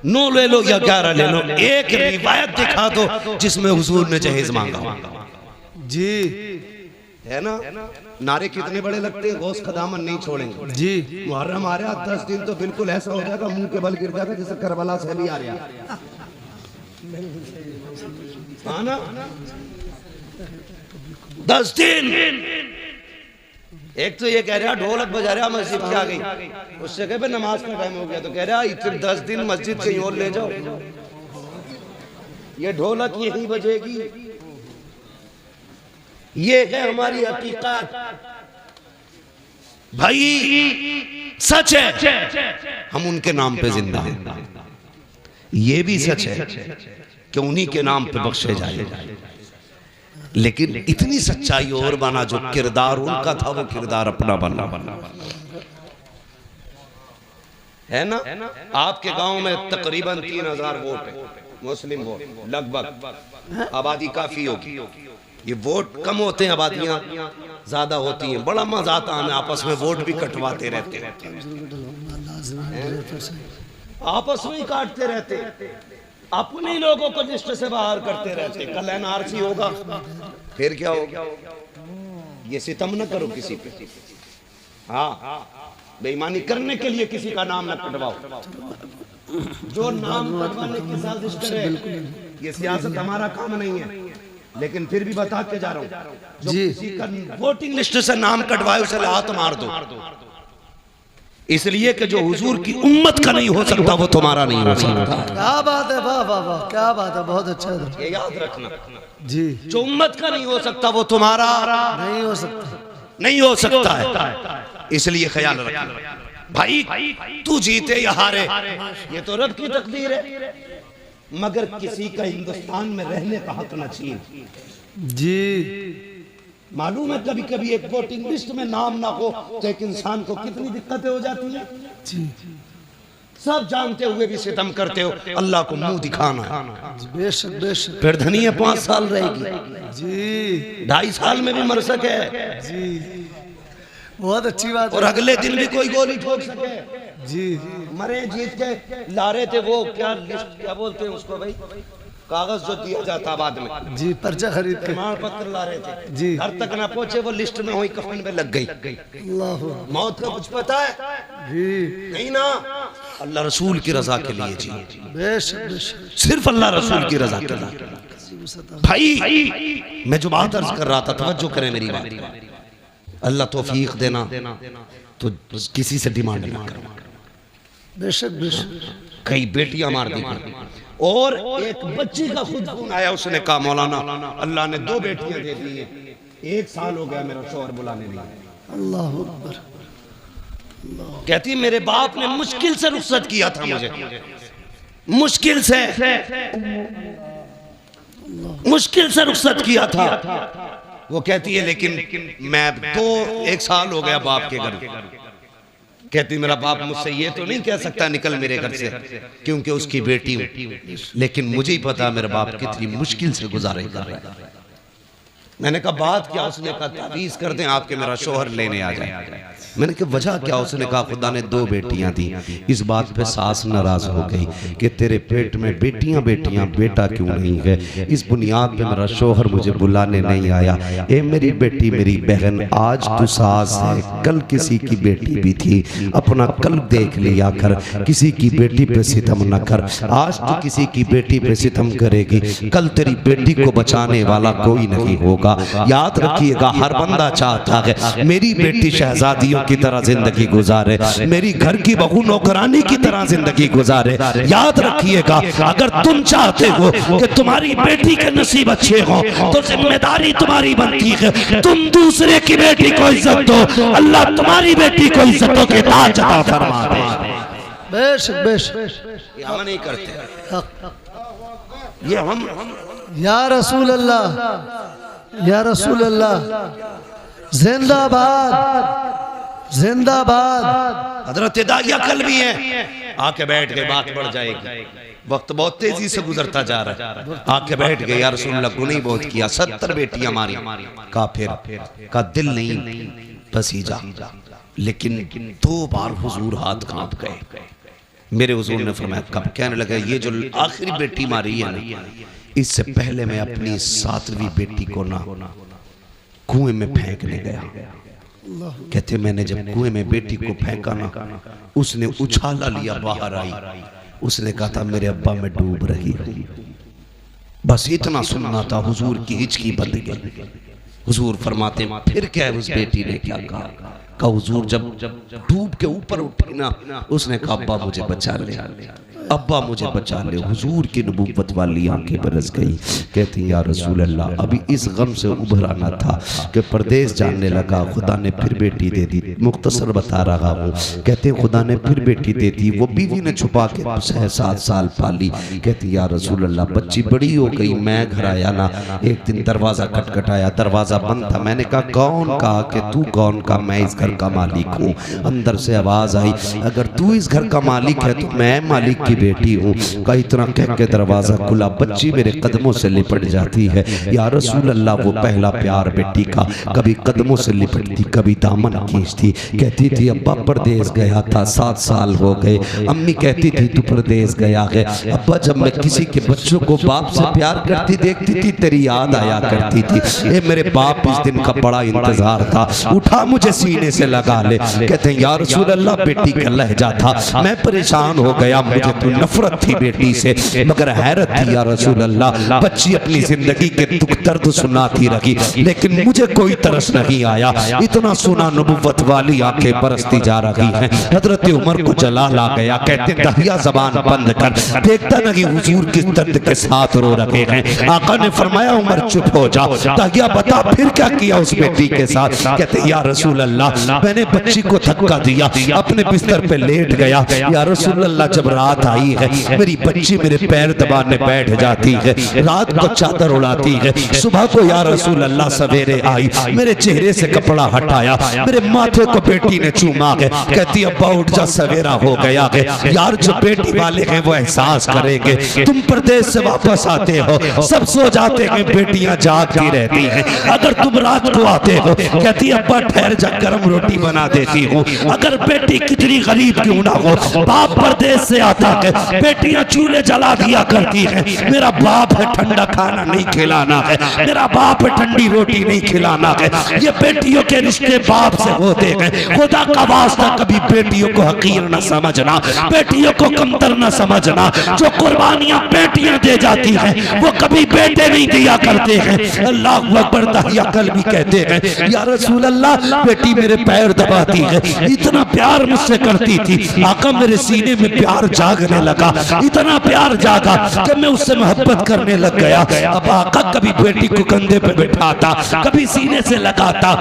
9 ले लो या 11 ले लो, एक रिवायत दिखा दो जिसमें हुजूर ने जहेज मांगा जी, है ना? नारे कितने बड़े लगते हैं, गौस का दामन नहीं छोड़ेंगे जी। मुहर्रम आ रहा 10 दिन तो बिल्कुल ऐसा हो जाएगा, मुंह के बल गिर जाएगा जैसे करबला से अली आ रहा, हाँ ना? 10 दिन। एक तो ये कह रहा ढोलक बजा रहा मस्जिद के आ गई, उससे कहे नमाज का टाइम हो गया, तो कह रहा इतने 10 दिन मस्जिद कहीं और ले जाओ, ये ढोलक यही बजेगी। ये है हमारी हकीकत भाई, सच है, हम उनके नाम पे जिंदा हैं। ये भी सच है कि उन्हीं के नाम पे बख्शे जाए, लेकिन इतनी सच्चाई और बना, जो किरदार उनका था वो किरदार अपना बना है ना? आपके गांव में तकरीबन 3000 वोट है, मुस्लिम वोट लगभग, आबादी काफी होगी। ये वोट कम होते हैं, आबादियां ज्यादा होती हैं, बड़ा मजा आता है, आपस में वोट भी कटवाते रहते हैं, आपस में ही काटते रहते, अपने लोगों को लिस्ट से बाहर करते रहते। कल एनआरसी होगा, फिर क्या होगा? ये सितम न करो किसी पे, हाँ, बेईमानी करने के लिए किसी का नाम न कटवाओ, जो नाम कटवाने की साजिश करे। ये सियासत हमारा काम नहीं है, लेकिन फिर भी बता के जा रहा हूँ, जो किसी का वोटिंग लिस्ट से नाम कटवाए उसे लात मार दो, इसलिए कि जो हुजूर की उम्मत का नहीं हो सकता वो तुम्हारा नहीं हो सकता। क्या बात है, वाह वाह वाह, क्या बात है, बहुत अच्छा है। ये याद रखना जी, जो उम्मत का नहीं हो सकता वो तुम्हारा नहीं हो सकता, नहीं हो सकता है, इसलिए ख्याल रखना भाई, तू जीते या हारे ये तो रब की तकदीर है, मगर किसी का हिंदुस्तान में रहने का हक न छीन जी। मालूम है कभी कभी एक वोटिंग लिस्ट में नाम ना हो तो एक इंसान को कितनी दिक्कतें हो जाती हैं जी, सब जानते हुए भी सितम करते हो, अल्लाह को मुंह दिखाना है। बेशक बेशक। फिर धनिया 5 साल रहेगी जी, 2.5 साल में भी मर सके जी, बहुत अच्छी बात और है। अगले दिन भी कोई गोली ठोक सके जी, मरे जीत के ला रहे थे वो क्या लिस्ट क्या बोलते हैं उसको भाई, कागज जो दिया जाता बाद में, जी, पर्चा खरीद के प्रमाण पत्र ला रहे थे जी, घर तक ना पहुंचे, वो लिस्ट में हुई कफन में लग गई। अल्लाह, मौत का कुछ पता है जी, नहीं ना, अल्लाह रसूल की रजा के लिए जी, बेशक बेशक। सिर्फ अल्लाह रसूल की रजा के लिए। भाई मैं जो बात अर्ज कर रहा था, तवज्जो करें मेरी बात, अल्लाह तौफीक देना तो किसी से डिमांड ना करना। बेशक बेशक। कई बेटियां मार दी और एक बच्ची का खुद खून आया, उसने कहा मौलाना अल्लाह ने 2 बेटियां दे दी हैं, 1 साल हो गया मेरा शौहर बुलाने नहीं आया। अल्लाह अकबर। कहती मेरे बाप ने मुश्किल से रुखसत किया था मुझे, मुश्किल से रुखसत किया था। वो कहती है लेकिन मैं 1 साल हो गया बाप के घर। कहती मेरा बाप मुझसे ये तो नहीं कह सकता निकल मेरे घर से, क्योंकि उसकी बेटी हूं, लेकिन मुझे ही पता मेरा बाप कितनी मुश्किल से गुजारे कर रहा है। मैंने कहा बात क्या? उसने कहा तावीज़ कर दें आपके मेरा शौहर लेने आ जाए। मैंने कहा वजह क्या? उसने कहा खुदा ने 2 बेटियां दी। इस बात पे सास नाराज हो गई कि तेरे पेट में बेटियां बेटियां, बेटा क्यों नहीं है? इस बुनियाद पे मेरा शौहर मुझे बुलाने नहीं आया। ए मेरी बेटी, मेरी बहन, आज तू सास है, कल किसी की बेटी भी थी, अपना कल देख लिया कर, किसी की बेटी पे सितम न कर। आज तू किसी की बेटी पे सितम करेगी, कल तेरी बेटी को बचाने वाला कोई नहीं होगा। याद रखिएगा, हर बंदा चाहता है मेरी बेटी शहजादियों की तरह जिंदगी गुजारे, मेरी घर की बहू नौकरानी की तरह जिंदगी गुजारे। याद रखिएगा, अगर तुम चाहते हो कि तुम्हारी बेटी के नसीब अच्छे हो तो जिम्मेदारी तुम्हारी बनती है तुम दूसरे की बेटी को इज्जत दो, अल्लाह तुम्हारी बेटी को इज्जतों के ताज अता फरमा दे। बेशक बेशक। ये हम नहीं करते, ये हम या रसूल अल्लाह, या रसूल अल्लाह, जिंदाबाद जिंदाबाद। हजरत दाइया कल भी है, आके बैठ के बात बढ़ जाएगी। वक्त बहुत तेजी से गुजरता जा रहा है। आके बैठ गए, या रसूलल्लाह गुनाह बहुत किया, 70 बेटियां मारी। कहा फिर, का दिल नहीं पसीजा, लेकिन 2 बार हुजूर हाथ कांप गए। मेरे हुजूर ने फरमाया कब? कहने लगा ये जो आखिरी बेटी मारी है ना, इससे पहले मैं अपनी 7वीं बेटी को ना कुएं में फेंकने गया। कहते मैंने जब कुएं में बेटी को फेंका ना, उसने उछाला लिया, बाहर आई। उसने कहा था मेरे अब्बा मैं डूब रही हूं। बस इतना सुनना था, हुजूर की हिचकी बंद गई। हुजूर फरमाते फिर क्या है? उस बेटी ने क्या कहा? हुजूर जब डूब के ऊपर उठी ना, उसने कहा अब्बा मुझे बचा ले, अब्बा मुझे बचा ले। हुजूर की नबूवत वाली आंखें बरस गई। कहती या रसूल अल्लाह, अभी इस गम से उभरा ना था कि परदेश जानने लगा, खुदा ने फिर बेटी दे दी। मुख्तसर बता रहा हूँ। कहते खुदा ने फिर बेटी दे दी, वो बीवी ने छुपा के 6-7 साल पाली। कहती या रसूल अल्लाह, बच्ची बड़ी हो गई। मैं घर आया ना, एक दिन दरवाजा खटखटाया, दरवाजा बंद था। मैंने कहा कौन? कहा कि तू कौन? का मैं इस घर का मालिक हूँ। अंदर से आवाज आई, अगर तू इस घर का मालिक है तो मैं मालिक की बेटी हूँ। का इतना कह के दरवाजा खुला, बच्ची मेरे कदमों से लिपट जाती है। या रसूल अल्लाह, वो पहला प्यार बेटी का, कभी कदमों से लिपटती, कभी दामन खींचती। कहती थी अब्बा परदेश गया था, 7 साल हो गए। अम्मी कहती थी तू परदेश गया है। अब्बा जब मैं किसी के बच्चों को बाप से प्यार करती देखती थी, तेरी याद आया करती थी। ए मेरे बाप, इस दिन का बड़ा इंतजार था, उठा मुझे सीने से लगा ले। कहते हैं या रसूल अल्लाह, बेटी का लहजा था, मैं परेशान हो गया, मुझे तो नफरत थी बेटी से, मगर हैरत थी या रसूल अल्लाह। बच्ची अपनी जिंदगी के दुख दर्द सुनाती रही, लेकिन मुझे कोई तरस नहीं आया। इतना सुना नबुव्वत वाली आंखें बरसती जा रही हैं। हजरत उमर को जलाल आ गया। कहते दहिया जबान बंद कर, देखता नहीं हुजूर किस दर्द के साथ रो रहे हैं। आका ने फरमाया उमर चुप हो जा। दहिया बता फिर क्या किया उस बेटी के साथ? कहते या रसूल अल्लाह, मैंने बच्ची को धक्का दिया, अपने बिस्तर पे लेट गया। या रसूल अल्लाह, जब रात आई है, मेरी बच्ची मेरे पैर दबाने बैठ जाती है, रात को चादर उड़ाती है। सुबह को या रसूल अल्लाह सवेरे आई, मेरे चेहरे से कपड़ा हटाया, मेरे माथे को बेटी ने चूमा है। कहती अब्बा उठ जा, सवेरा हो गया है। यार जो बेटी वाले हैं वो एहसास करेंगे, तुम परदेश से वापस आते हो, सब सो जाते हैं, बेटियां जागती रहती हैं। अगर तुम रात को आते हो, कहती अब्बा ठहर जा, गर्म रोटी बना देती हूँ। अगर बेटी कितनी गरीब क्यों ना हो, बाप परदेश से आता है, बेटियां चूल्हे जला दिया करती है। मेरा बाप है ठंडा खाना नहीं खिलाना है, मेरा बाप है ठंडी रोटी नहीं खिलाना है। ये बेटियों के रिश्ते बाप से होते हैं। खुदा का वास्ता कभी बेटियों को हकीर न समझना, बेटियों को कमतर न समझना। जो कुर्बानियां बेटियां दे जाती हैं वो कभी बेटे नहीं दिया करते हैं। अल्लाह अकबर। दहिया कल भी कहते हैं या रसूल अल्लाह, बेटी मेरे पैर दबाती है, इतना प्यार मुझसे करती थी। आका मेरे सीने में प्यार जागने लगा, इतना प्यार जागा कि मैं उससे मोहब्बत करने लग गया। अब आका कभी बेटी को कंधे पे बिठाता, कभी सीने से लगाता।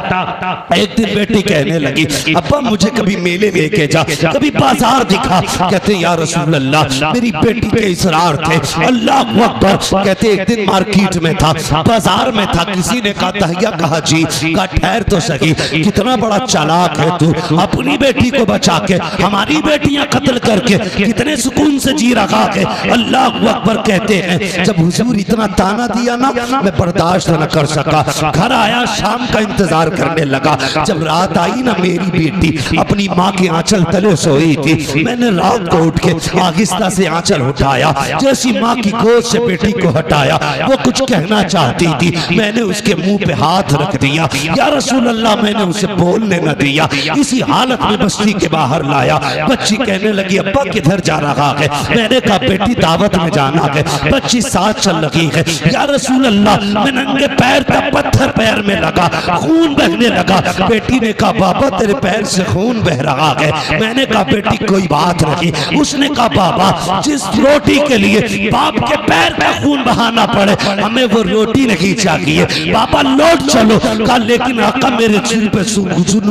एक दिन बेटी कहने लगी अब्बा मुझे कभी मेले लेके जा, कभी बाजार दिखा। कहते या रसूल अल्लाह, मेरी बेटी के इसरार थे। अल्लाह अकबर। कहते एक दिन मार्केट में था, बाजार में था, किसी ने कहा दहिया, कहा जी, का ठहर तो सही, कितना बड़ा चालाक है तू, अपनी बेटी को बचा के हमारी बेटियां कत्ल करके कितने सुकून से जी रहा है। अल्लाह अकबर। कहते हैं जब हुजूर इतना ताना दिया ना, मैं बर्दाश्त न कर सका, घर आया, शाम का इंतजार करने लगा। जब रात आई ना, मेरी बेटी अपनी माँ के आंचल तले सोई थी। मैंने रात को उठ के आहिस्ता से आंचल उठाया, जैसी माँ की गोद से बेटी को हटाया, वो कुछ कहना चाहती थी, मैंने उसके मुंह पे हाथ रख दिया। या रसूल अल्लाह, मैंने उसे बोलने न दिया, इसी हालत में बस्ती के बाहर लाया। बच्ची कहने लगी अब्बा किधर जा रहा है? मैंने कहा बेटी दावत में जाना है। बच्ची साथ चल रही है। या रसूल अल्लाह, मैं नंगे पैर था, पत्थर पैर में लगा, खून बहने लगा। बेटी ने कहा बाबा तेरे पैर से खून बह रहा है। मैंने कहा बेटी कोई बात नहीं। उसने कहा बाबा जिस रोटी के लिए बाप के पैर का खून बहाना पड़े, हमें वो रोटी नहीं चाहिए। बाबा लौट चलो। कहा लेकिन आका मेरे सिर पे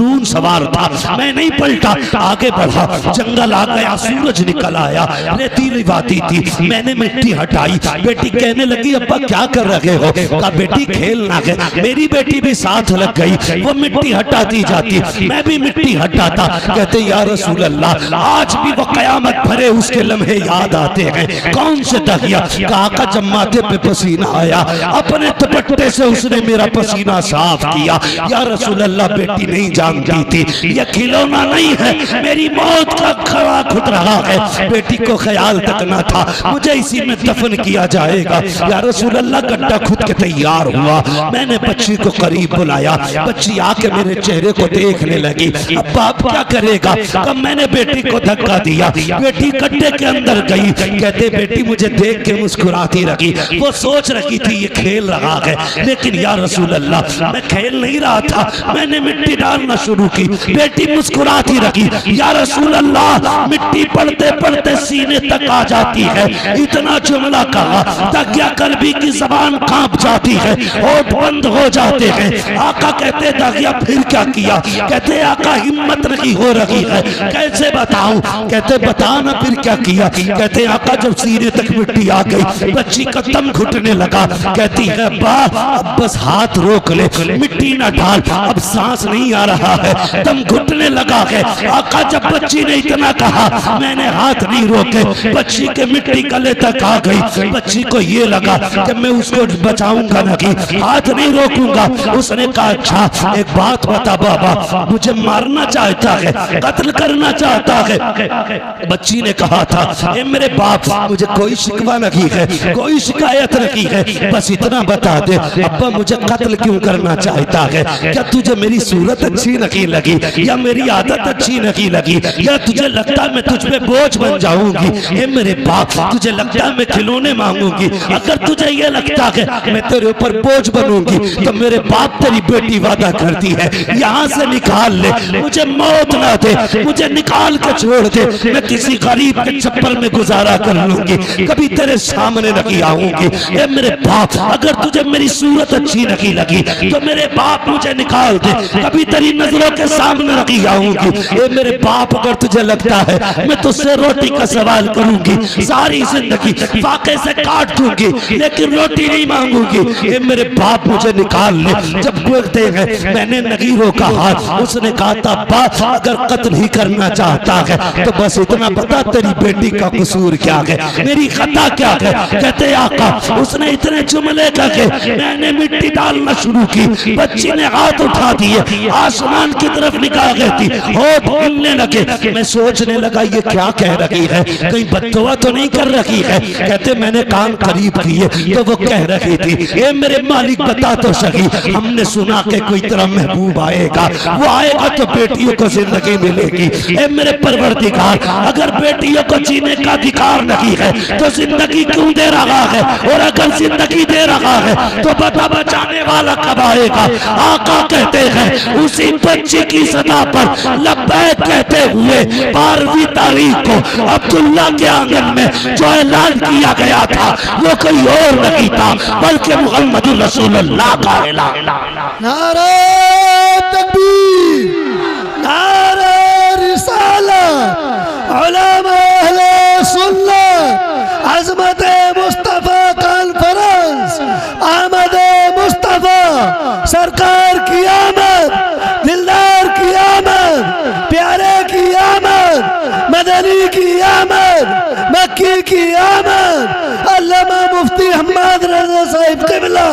जुनून सवार था। मैं नहीं पलटा, आगे बढ़ा, जंगल आ गया, सूरज निकल आया, रेतीली वादी थी, मैंने मिट्टी हटाई। बेटी कहने लगी अब्बा क्या कर रहे हो? कहा बेटी खेलना है। मेरी बेटी भी साथ लग गई, वो मिट्टी हटाती जाती, मैं भी मिट्टी हटाता। कहते या रसूल अल्लाह, आज भी वो कयामत भरे उसके लम्हे याद आते हैं। कौन से दहिया? कहा का जब माथे पे पसीना आया, अपने दुपट्टे से उसने मेरा पसीना साफ किया। या रसूल अल्लाह, बेटी नहीं जानती थी यह खिलौना नहीं है, मेरी मौत का खड़ा खुद रहा है। बेटी को ख्याल तक ना था मुझे इसी में दफन किया जाएगा। या रसूल अल्लाह, गड्ढा खुद के तैयार हुआ। मैंने बच्ची को करीब बुलाया, बच्ची आके मेरे चेहरे को देखने लगी। अब बाप क्या करेगा? कब मैंने बेटी को धक्का दिया, बेटी गड्ढे के अंदर गई। कहते बेटी मुझे देख के मुस्कुराती रही, वो सोच रही थी ये खेल रहा है, लेकिन या रसूल अल्लाह मैं खेल नहीं रहा था, मैंने मिट्टी डालना शुरू की। बेटी मुस्कुराती रही। या रसूल अल्लाह, मिट्टी पड़ते पड़ते सीने तक आ जाती है। इतना जुमला कहा, तकिया कल्बी की जबान कांप जाती है, होठ बंद हो जाते हैं। आका कहते दागिया फिर क्या किया? कहते आका हिम्मत नहीं हो रही है, कैसे बताऊं? कहते बता ना फिर क्या किया? कहते आका जब सीने तक मिट्टी आ गई, बच्ची का दम घुटने लगा। कहती है अब्बा अब बस हाथ रोक ले, मिट्टी ना डाल, अब सांस नहीं आ रहा है, दम घुटने लगा है। आका जब बच्ची ने इतना कहा, मैंने हाथ नहीं रोके, बच्ची के मिट्टी गले तक आ गई। बच्ची को ये लगा कि मैं उसको बचाऊंगा नहीं, हाथ नहीं रोकूंगा। उसने कहा अच्छा एक बात बता बाबा, मुझे मारना चाहता है, कत्ल करना चाहता है। बच्ची ने कहा था ए मेरे बाप, मुझे कोई शिकवा नहीं है, कोई शिकायत नहीं है, बस इतना बता दे अब्बा मुझे कत्ल क्यों करना चाहता है? क्या तुझे मेरी सूरत अच्छी नहीं लगी, या मेरी आदत अच्छी नहीं लगी, या तुझे लगता मैं तुझ पे बोझ बन जाऊंगी? ए मेरे बाप, तुझे लगता मैं खिलौने मांगूंगी? अगर तुझे ये लगता है मैं तेरे ऊपर बोझ बनूंगी, तो मेरे बाप तेरी बेटी वादा करती है यहाँ से निकाल ले, मुझे मौत ना दे, मुझे निकाल के छोड़ दे, मैं किसी गरीब के छप्पर में गुजारा कर लूंगी, कभी तेरे सामने नहीं आऊंगी। ए मेरे बाप, अगर तुझे मेरी सूरत अच्छी नहीं लगी तो मेरे बाप मुझे निकाल दे, कभी तेरी नजरों के सामने नहीं आऊंगी। ए मेरे बाप, अगर तुझे लगता है मैं तुझसे रोटी का सवाल करूंगी, सारी जिंदगी फाके से काट दूंगी, लेकिन रोटी नहीं मांगूंगी। ए मेरे बाप मुझे निकाल ले। जब बोलते हैं मैंने नहीं रोका हाथ, उसने कहा था बाप अगर कत्ल ही करना चाहता है तो बस इतना बता तेरी बेटी का कसूर क्या है, मेरी खता क्या है? कहते आका उसने इतने जुमले कहे, मैंने मिट्टी डालना शुरू की, बच्ची ने हाथ उठा दिए, आसमान की तरफ निकाह गई थी, होठ हिलने लगे। मैं सोचने लगा ये क्या कह रही है, कहीं बददुआ तो नहीं कर रही है? कहते मैंने कान करीब किए तो वो कह रही थी ए मेरे मालिक बता तो सही, हमने सुना कि कोई तेरा महबूब आएगा, वो आएगा तो बेटियों को जिंदगी मिलेगी। ए मेरे परवरदिगार, अगर बेटियों को जीने का अधिकार नहीं है तो जिंदगी क्यों दे रहा है? और अगर जिंदगी दे रहा है तो बता बचाने वाला कब आएगा? आका कहते हैं उसी बच्चे की सदा पर लब्बैक कहते हुए 12वीं तारीख को अब्दुल्ला के आंगन में जो ऐलान किया गया था वो कोई और नहीं था बल्कि मोहम्मद रसूलुल्लाह का ऐलान। नारे तकबीर, नारे रिसालत, उलमा अहले सुन्नत, अज़मत मुस्तफा कॉन्फ्रेंस, अहमद मुस्तफा सरकार की आमद, दिलदार की आमद, प्यारे की आमद, मदनी की आमद, मक्की की आमद, अल्लामा मुफ्ती हम्माद रज़ा साहिब क़िबला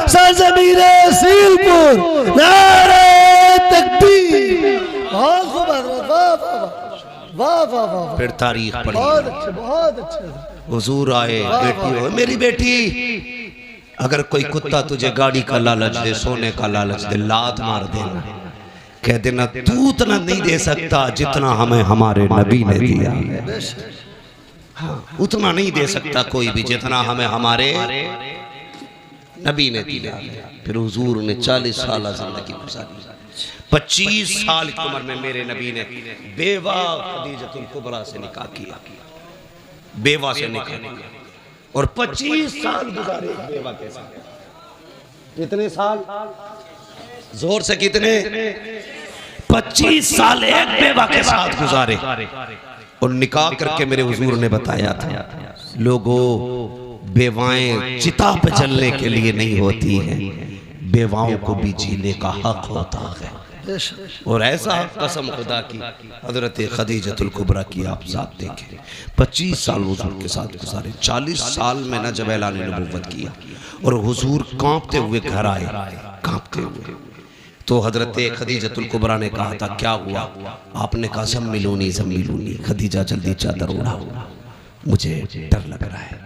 सरज़मीरे सीलपुर, नारे तकबीर। बहुत खूब हज़रत, वाह वाह वाह वाह वाह, फिर तारीख पढ़ी, बहुत अच्छे, बहुत अच्छे। हुजूर आए, बेटी हो मेरी बेटी, अगर कोई कुत्ता तुझे गाड़ी का लालच दे, सोने का लालच दे, लात मार देना, कह देना तू उतना नहीं दे सकता जितना हमें हमारे नबी ने दिया। हाँ, उतना नहीं दे सकता कोई भी जितना हमें हमारे नबी ने दिया। फिर हुजूर ने 40 साल जिंदगी गुजारी, 25 साल की उम्र में मेरे नबी ने बेवा खदीजतुल कुबरा से निकाह किया, बेवा से निकाह किया, और 25 साल गुजारे बेवा के साथ। कितने साल? जोर से कितने? 25 साल एक बेवा के साथ गुजारे और निकाह करके मेरे हुजूर ने बताया था, लोगों बेवाएं चिता पे जलने के लिए नहीं होती हैं, बेवाओं को भी जीने का हक होता है। और ऐसा कसम खुदा की हजरत खदीजतुल कुबरा की आप साथ देखें, 25 साल हुजूर के साथ गुजारे, 40 साल में न जब ऐलान नबुव्वत किया और हुजूर कांपते हुए घर आए, कांपते हुए। तो हजरत खदीजतुल कुबरा ने कहा था क्या हुआ? आपने कहा ज़म्मिलूनी। खदीजा जल्दी चादर उड़ाओ, मुझे डर लग रहा है।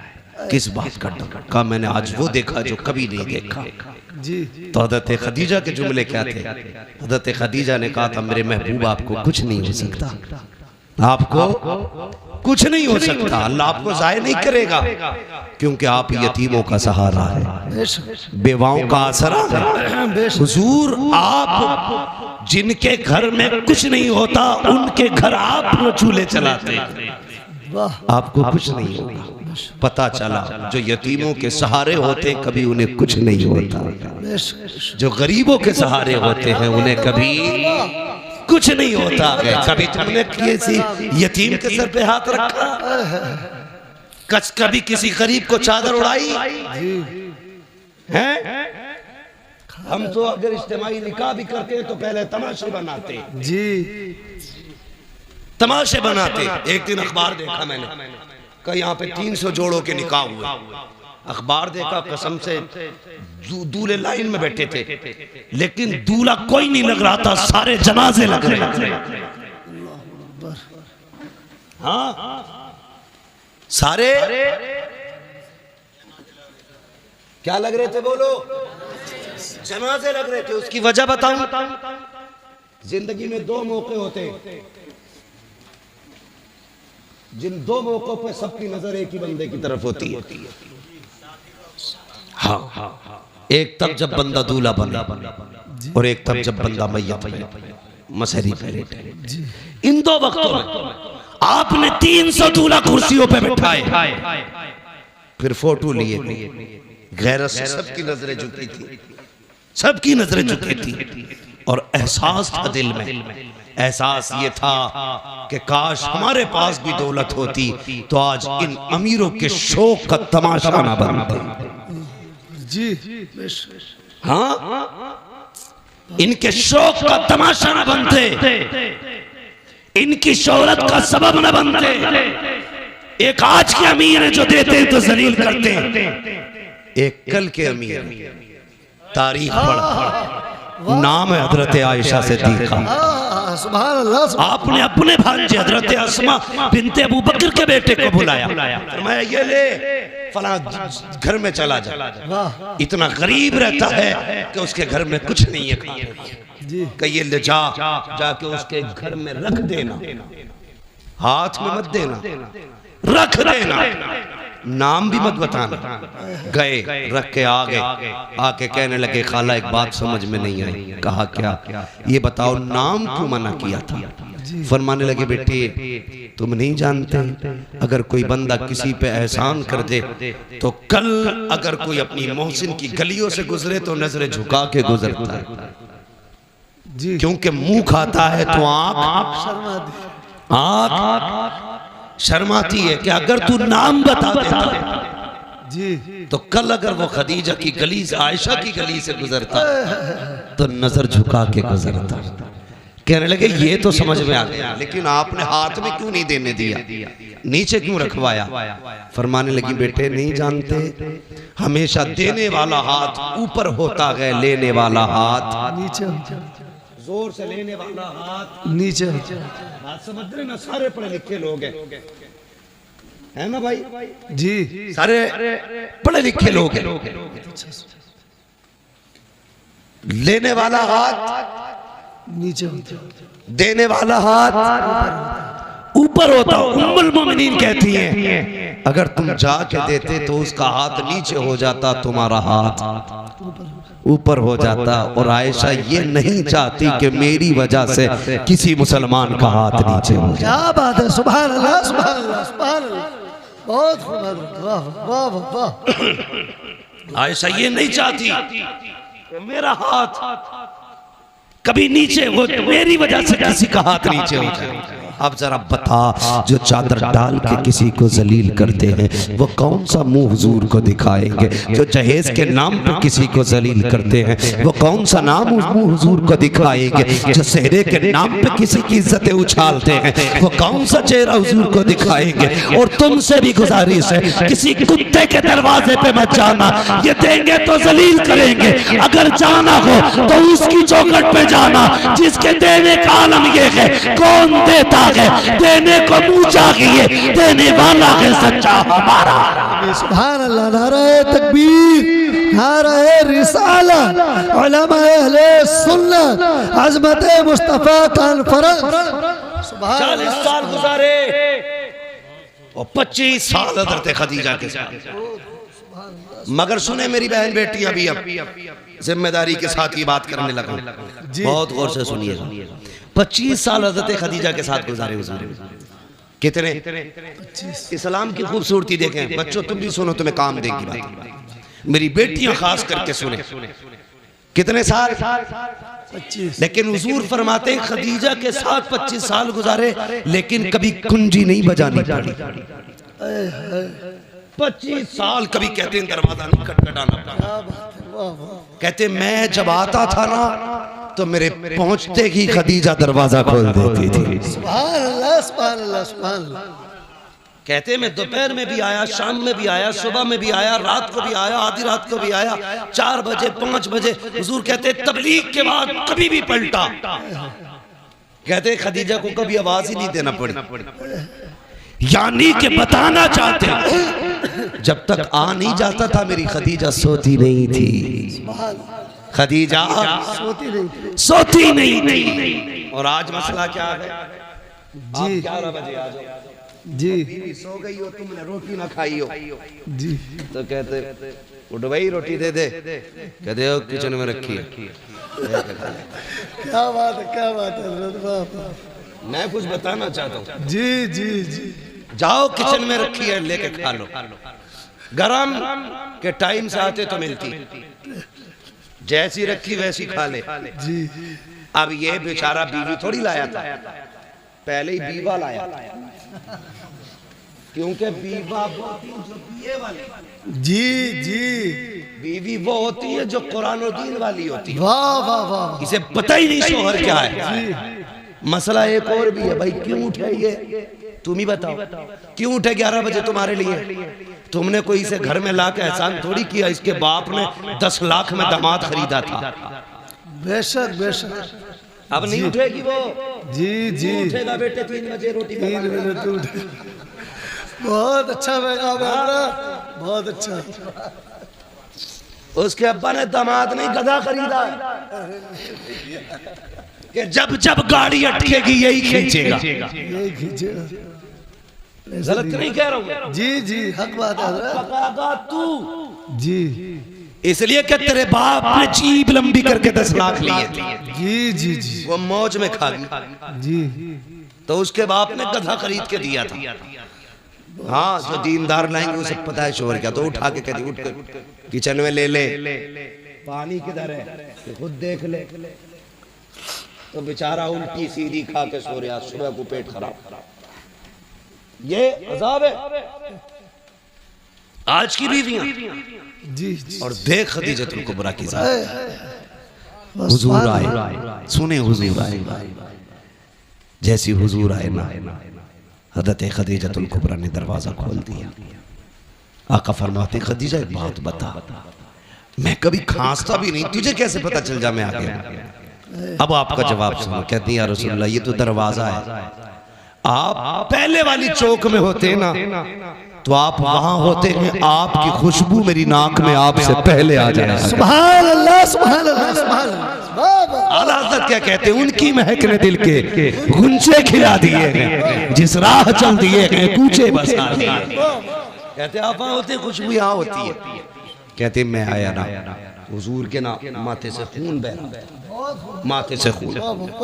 किस बात का डर? कहा मैंने आज वो देखा जो कभी नहीं देखा जी। तो हजरत खदीजा के जुमले क्या थे? हजरत खदीजा ने कहा था मेरे महबूब आपको कुछ नहीं हो सकता, आपको कुछ नहीं हो सकता, अल्लाह आपको ज़ाय नहीं करेगा, क्योंकि आप यतीमों का सहारा है, बेवाओं का आसरा है। हुजूर आप जिनके घर में कुछ नहीं होता उनके घर आप चूल्हे चलाते, आपको कुछ नहीं होगा। पता चला जो यतीमों के सहारे होते कभी उन्हें कुछ नहीं होता, जो गरीबों के सहारे होते हैं उन्हें कभी कुछ नहीं होता है। कभी तुमने किसी यतीम के सर पे हाथ रखा? कभी किसी गरीब को चादर उड़ाई है? हम तो अगर इज्तिमाई निकाह भी करते हैं तो पहले तमाशे बनाते जी, तमाशे बनाते। एक दिन अखबार देखा मैंने, कहा यहाँ पे 300 जोड़ों के निकाह हुए। अखबार देखा, कसम से दूल्हे लाइन में बैठे थे, लेकिन दूल्हा कोई नहीं लग रहा था, सारे जनाजे लग रहे थे। हाँ, सारे क्या लग रहे थे? बोलो, जनाजे लग रहे थे। उसकी वजह बताऊं? जिंदगी में 2 मौके होते हैं, जिन 2 मौकों पर सबकी नजर एक ही बंदे की तरफ होती है। हाँ, एक तब जब बंदा दूल्हा बना और एक तब जब बंदा मैयत मसहरी पहले। इन 2 वक्तों में आपने 300 दूल्हा कुर्सियों पे बैठाए, फिर फोटो लिए, गैरत से सबकी नजरें झुकी थी, सबकी नजरें झुकी थी। और एहसास था दिल में, एहसास ये था कि काश हमारे पास भी दौलत होती तो आज इन अमीरों के शौक का तमाशा ना बनता जी। हाँ, इनके शौक का तमाशा न बनते, इनकी शोहरत का सबब न बनते। एक आज के अमीर है जो देते हैं तो जलील करते हैं, एक कल के अमीर तारीख पढ़, नाम है हजरत आयशा सिद्दीका। सुभान अल्लाह। आपने अपने भांजे हजरत अस्मा बिनते अबू बकर के बेटे को बुलाया, मैं ये ले फला घर में चला जा। इतना गरीब रहता है कि उसके घर में कुछ नहीं है खाने, कहिए ले जाके उसके घर में रख देना, हाथ में मत देना, रख देना, नाम भी मत बताना। गए, रख के आ गए, आके कहने लगे खाला एक बात समझ में नहीं आई। कहा क्या? ये बताओ नाम क्यों मना किया था? फरमाने लगे बेटे तुम नहीं जानते, अगर कोई बंदा किसी पे एहसान कर दे तो कल अगर कोई अपनी मोहसिन की गलियों से गुजरे तो नजरें झुका के गुजरता है, क्योंकि मुंह खाता है तो आँख शर्माती है कि अगर तू नाम बता देता जी तो कल अगर वो खदीजा की गली से, आयशा की गली से गुजरता तो नजर झुका के गुजरता। कहने लगे ये तो समझ में आ गया, लेकिन आपने हाथ में क्यों नहीं देने दिया, नीचे क्यों रखवाया? फरमाने लगी बेटे नहीं जानते, हमेशा देने वाला हाथ ऊपर होता है, लेने वाला हाथ नीचे, जोर से लेने वाला हाथ नीचे। बात समझ रहे ना? सारे पढ़े लिखे लोग हैं, है ना भाई जी, सारे पढ़े लिखे लोग हैं। लेने वाला हाथ नीचे, देने वाला हाथ ऊपर होता। उम्मुल मोमिनीन कहती हैं अगर तुम जाके देते तो उसका हाथ नीचे हो जाता, तुम्हारा हाथ ऊपर हो जाता। और आयशा ये नहीं चाहती कि मेरी वजह से किसी मुसलमान का हाथ नीचे हो जाए। क्या बात है, सुभान अल्लाह, सुभान अल्लाह, सुभान अल्लाह, बहुत खूब, वाह वाह वाह। आयशा ये नहीं चाहती कि मेरा हाथ कभी नीचे हो मेरी वजह से किसी का हाथ नीचे हो जाए। अब जरा बता, जो चादर डाल के किसी को जलील करते हैं वो कौन सा मुंह हुजूर को दिखाएंगे? जो जहेज के नाम पर किसी को जलील करते हैं वो कौन सा नाम मुंह हुजूर को दिखाएंगे? जो सेहरे के नाम पे किसी की इज्जतें उछालते हैं वो कौन सा चेहरा हुजूर को दिखाएंगे? और तुमसे भी गुजारिश है, किसी कुत्ते के दरवाजे पे मत जाना, ये देंगे तो जलील करेंगे। अगर जाना हो तो उसकी चौखट पे जाना जिसके देने का आलम ये है। कौन देता है? देने को मुंह चाहिए, देने वाला है सच्चा हमारा। सुभान अल्लाह, नारे तकबीर, नारे रिसालत, उलमा अहले सुन्नत, अज़मत मुस्तफा कॉन्फ्रेंस। 40 साल गुजारे और 25 साल हज़रत खदीजा के साथ। मगर सुने मेरी बहन बेटी, अभी अब जिम्मेदारी के साथ ही बात करने लगा, बहुत गौर से सुनिए। 25 साल हज़रत खदीजा के साथ गुजारे हुजूर। कितने? इस्लाम की खूबसूरती देखें बच्चों, तुम भी सुनो, तुम्हें काम देगी बात। मेरी बेटियां खास करके सुने, कितने साल? 25। लेकिन हुजूर फरमाते हैं खदीजा के साथ 25 साल गुजारे, लेकिन कभी कुंजी नहीं बजानी पड़ी। 25 साल कभी कहते हैं दरवाजा नहीं खटखटाना पड़ा। कहते मैं जब आता था ना तो मेरे पहुंचते ही खदीजा दरवाजा खोल देती थी। सुभान अल्लाह, सुभान अल्लाह, सुभान अल्लाह। कहते मैं दोपहर में भी आया, शाम में भी आया, सुबह में भी आया, रात को भी आया, आधी रात को भी आया, 4 बजे 5 बजे। हुजूर कहते तबलीग के बाद कभी भी पलटा। कहते खदीजा को कभी आवाज ही नहीं देना पड़ी। यानी कि बताना चाहते हैं जब तक आ नहीं जाता था मेरी खदीजा सोती नहीं थी। खदीजा सोती नहीं थी। और आज मसला क्या है? जी 11 बजे आ जाओ जी, सो गई हो, तुमने रोटी ना खाई हो जी, तो कहते उठ भाई रोटी दे दे। कहते हो किचन में रखी है। क्या बात है, क्या बात है। मैं कुछ बताना चाहता हूँ। जी जी जी, जाओ किचन में रखी है, लेके खा लो। गरम के टाइम से आते तो मिलती, जैसी रखी वैसी खा ले जी। अब ये बेचारा बीवी थोड़ी लाया था, पहले ही बीवा लाया, क्योंकि बीवा जो पिए वाली, जी जी, बीवी वो होती है जो कुरान और दीन वाली होती है। वाह वाह वाह। इसे पता ही नहीं शोहर क्या है। मसला एक और भी है भाई, क्यों उठे ये तुम ही बताओ, क्यों उठे 11 बजे तुम्हारे लिए? तुमने कोई इसे घर में ला के एहसान थोड़ी किया। इसके बाप ने 10 लाख में दामाद खरीदा था। बेशक बेशक। अब नहीं उठेगी वो। जी जी, उठेगा बेटे 3 बजे रोटी 3 बजे उठे। बहुत अच्छा बेटा, बहुत अच्छा। उसके अब्बा ने दामाद नहीं गधा खरीदा कि जब जब गाड़ी अटकेगी यही खींचेगा। यही खींचेगा। गलत नहीं कह रहा हूँ। जी जी, हक बात है पकागा तू जी। इसलिए कि तेरे बाप ने जीभ लंबी करके 10 लाख लिए थे। जी जी जी, वो मौज में खा गई जी। तो उसके बाप ने गधा खरीद के दिया था। हाँ, जो दीनदार लाएंगे उसे पता है शोहर क्या, तो उठा के कहती उठ कर किचन में ले ले, पानी किधर है खुद देख ले। तो बेचारा उल्टी सीधी खा के सो रहा, सुबह को पेट खराब। ये अजाब है आज की बीवियां। जी। और देख खदीजतुल कुबरा की हुजूर आए, सुने हुजूर आए, जैसी हुजूर आए ना हज़रत खदीजतुल कुबरा ने दरवाजा खोल दिया। आका फरमाते खदीजा एक बात बता, मैं कभी खांसता भी नहीं, तुझे कैसे पता चल जा मैं आ गया? अब आपका जवाब सुनो। कहती या रसूलल्लाह ये तो दरवाजा है, आप पहले वाली चौक में होते ना तो आप वहां होते हैं, आपकी खुशबू मेरी नाक में आपसे पहले आ जाए। सुभान अल्लाह, सुभान अल्लाह, सुभान अल्लाह। आला हज़रत क्या कहते हैं? उनकी महक ने दिल के गुंजे खिला दिए हैं, जिस राह चल दिए हैं कूचे बसा दिए। कहते आप वहां होते, खुशबू यहाँ होती है। कहते मैं आया ना हुजूर के ना माथे से खून बह रहा, माथे से खून,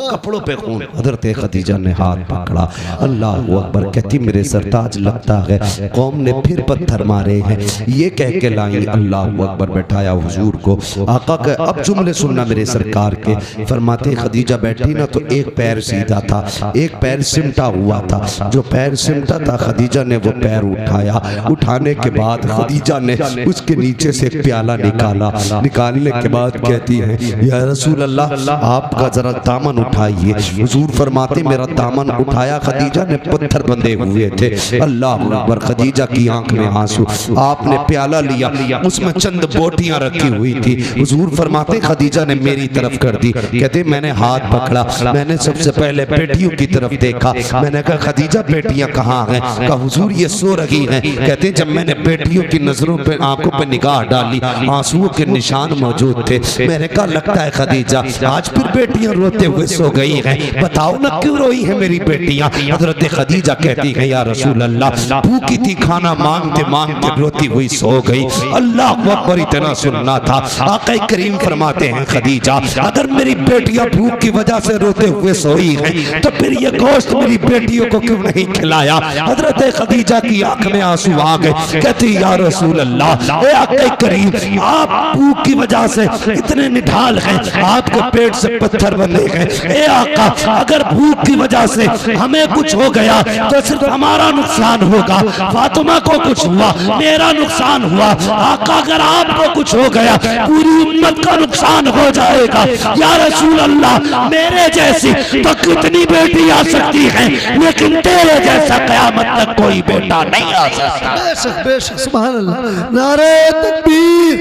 कपड़ों पे खून। हजरत खदीजा ने हाथ पकड़ा, अल्लाह अकबर, कहती मेरे सरताज लगता है कौम ने फिर पत्थर मारे हैं। ये कह के लाई अल्लाह अकबर, बैठाया हुजूर को। आका के अब जुमले सुनना मेरे सरकार के। फरमाते खदीजा बैठी ना तो एक पैर सीधा था, एक पैर सिमटा हुआ था। जो पैर सिमटा था खदीजा ने वो पैर उठाया। उठाने के बाद खदीजा ने उसके नीचे से एक प्याला निकाला। निकालने के बाद कहती है या रसूल अल्लाह आपका जरा दामन उठाइए। हुजूर फरमाते मेरा दामन उठाया, खदीजा ने पत्थर बंधे हुए थे। अल्लाह अकबर, खदीजा की आंख में आंसू। आपने प्याला लिया, उसमें चंद बोटियां रखी हुई थी। हुजूर फरमाते खदीजा ने मेरी तरफ कर दी। कहते मैंने हाथ पकड़ा, मैंने सबसे पहले बेटियों की तरफ देखा। मैंने कहा खदीजा बेटियां कहाँ हैं? कहा हुजूर ये सो रही हैं। कहते जब मैंने बेटियों की नजरों पे, आंखों पे निगाह डाली, आंसुओं के निशान मौजूद थे। मैंने कहा लगता है खदीजा आज फिर बेटियां रोते हुए सो गई हैं, बताओ ना क्यों रोई है मेरी बेटियां? हजरत खदीजा कहती है या रसूल अल्लाह भूखी थी, खाना मांगते मांगते रोती हुई सो गई। अल्लाह अकबर, इतना सुनना था। आका करीम फरमाते हैं खदीजा अगर मेरी बेटियां भूख की वजह से रोते हुए सोई हैं तो फिर ये गोश्त मेरी बेटियों को क्यों नहीं खिलाया? हजरत खदीजा की आंख में आंसू आ गए। कहती या रसूल अल्लाह आका करीम आप भूख की वजह से इतने निढाल हैं, आपके पेट से पत्थर बंधे हैं। ए आका अगर भूख की वजह से हमें कुछ हो गया तो सिर्फ हमारा नुकसान होगा, फातिमा को कुछ हुआ मेरा नुकसान हुआ। आका अगर आपको कुछ हो गया पूरी उम्मत का नुकसान हो जाएगा। या रसूल अल्लाह मेरे जैसी तो कितनी बेटी आ सकती है, लेकिन तेरे जैसा कयामत तक कोई बेटा नहीं आ सकता। बेशक बेशक, सुभान अल्लाह। नारे तकबीर,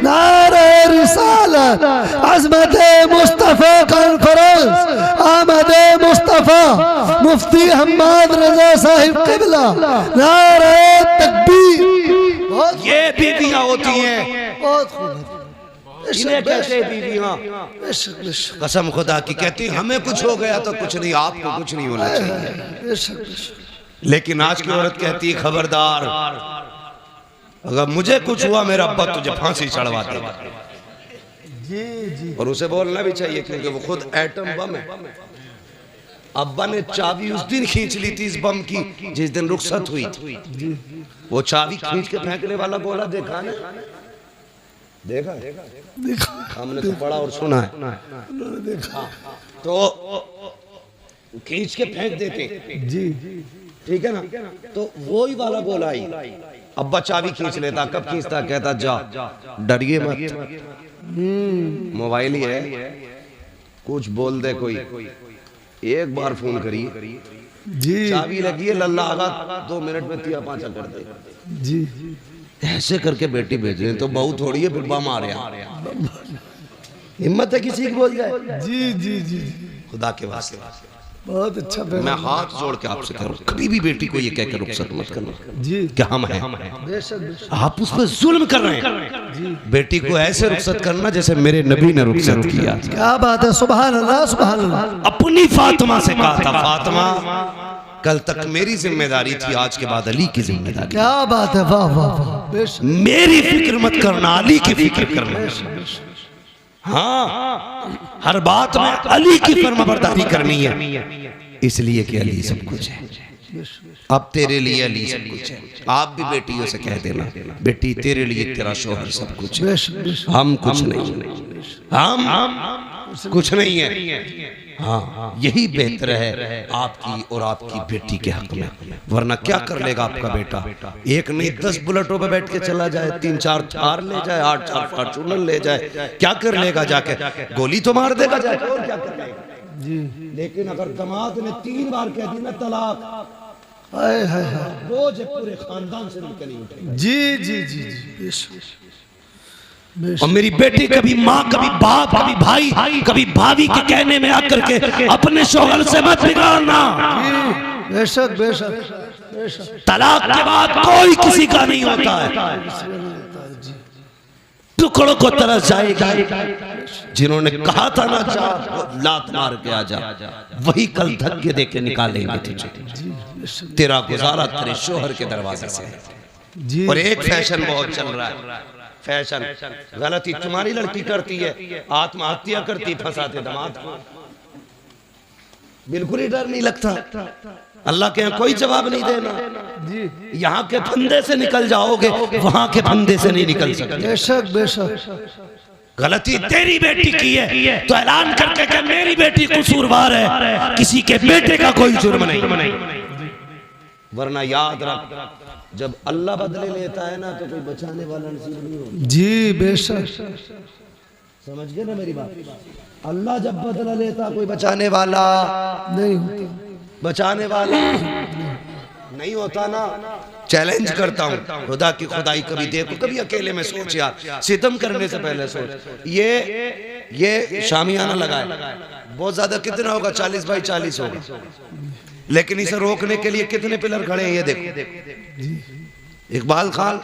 नारे रिसालत, अज़मत मुस्तफ़ा कॉन्फ्रेंस, आमद मुस्तफ़ा, मुफ्ती हम्माद रज़ा साहिब क़िबला, नारे तकबीर। ये बीवियां होती हैं, बहुत खूब, इन्हें कहते हैं बीवियां। बेशक बेशक कसम खुदा की कहती हमें कुछ हो गया तो कुछ नहीं, आपको कुछ नहीं होना चाहिए। बेशक बेशक। लेकिन आज की औरत कहती है खबरदार अगर मुझे कुछ हुआ मेरा अब्बा तुझे फांसी चढ़वा देगा। जी जी, और उसे बोलना भी चाहिए क्योंकि वो खुद एटम बम है। अब्बा ने चाबी उस दिन खींच ली थी इस बम की जिस दिन रुखसत हुई थी। वो चाबी खींच के फेंकने वाला बोला देखा ना, देखा हमने तो पढ़ा और सुना है। देखा तो खींच के फेंक देते, जी, ठीक है ना। तो वो ही वाला बोला ही अब्बा चाबी खींच लेता। कब खींचता? कहता जा डरिए मत, मोबाइल ही है, कुछ बोल दे कोई, एक बार फोन करिए, जी चाबी लगी है, लल्ला आगा 2 मिनट में 3-5 कर दे। जी, ऐसे करके बेटी भेज रहे हैं तो बहुत थोड़ी है, फिर बम आ रहा है। हिम्मत है किसी की बोल जाए? जी जी जी, खुदा के वास्ते बहुत अच्छा। मैं हाथ जोड़ के आपसे कह रहा हूं कभी भी बेटी को ये कहकर रुखसत मत करना जी, कि हम हैं। बेशक बेशक, आप उस पर जुल्म कर रहे हैं। बेटी को ऐसे रुखसत करना जैसे मेरे नबी ने रुखसत किया। क्या बात है, सुभान अल्लाह सुभान अल्लाह। अपनी फातिमा से कहा था फातिमा कल तक मेरी जिम्मेदारी थी, आज के बाद अली की जिम्मेदारी। क्या बात है, वाह वाह वाह, बेशक मेरी फिक्र मत करना, अली की फिक्र करना। हाँ हर बात में अली की फरमाबरदारी करनी है, इसलिए कि अली सब कुछ है। अब तेरे लिए अली सब कुछ है। आप भी बेटियों से कह देना बेटी तेरे लिए तेरा शौहर सब कुछ है, बेशक बेशक, हम कुछ नहीं, हम कुछ नहीं है। हाँ यही बेहतर है आपकी और आपकी बेटी के हक में। वरना क्या कर लेगा आपका बेटा? एक नहीं 10 बुलेटों पे बैठ के चला जाए, 3-4 थार ले जाए, 8-4 फॉर्चूनर ले जाए, क्या कर लेगा? जाके गोली तो मार देगा जाके, और क्या कर लेगा जी। लेकिन अगर दामाद ने 3 बार कह दी ना तलाक, हाय हाय हाय, बोझ पूरे खानदान से नीचे नहीं उठेगा। जी जी जी जी, बेशक और मेरी बेटी कभी माँ, कभी बाप, कभी भाई, कभी भाभी के कहने में आकर के अपने शौहर से मत बिगाड़ना। बेशक बेशक बेशक, तलाक के बाद कोई किसी का नहीं होता है, टुकड़ों को तरस जाएगा। जिन्होंने कहा था ना जा लात मार के आजा, वही कल धक्के दे के निकालेंगे तुझे। तेरा गुजारा तेरे शोहर के दरवाजे से है। जी और एक फैशन बहुत चल रहा है, फैशन। गलती तुम्हारी लड़की करती है, आत्महत्या करती, फंसाते दामाद को। बिल्कुल ही डर नहीं लगता। अल्लाह के यहाँ कोई जवाब नहीं देना जी। यहाँ के फंदे से निकल जाओगे, वहां के फंदे से नहीं निकल सकते। बेशक बेशक। गलती तेरी बेटी की है तो ऐलान करके कि मेरी बेटी कसूरवार है, किसी के बेटे का कोई जुर्म नहीं। वरना याद रख, जब अल्लाह बदले लेता है ना तो कोई बचाने वाला नसीब नहीं होता जी। बेशक समझ गए ना मेरी बात। अल्लाह जब बदला लेता कोई बचाने वाला नहीं होता, बचाने वाला नहीं होता ना। चैलेंज करता हूँ, खुदा की खुदाई कभी देखो, कभी अकेले में सोच यार, सितम करने से पहले सोच। ये शामियाना लगाए, बहुत ज्यादा कितना होगा, 40 बाई 40 होगा, लेकिन इसे रोकने के लिए कितने पिलर खड़े हैं ये देखो। इकबाल खान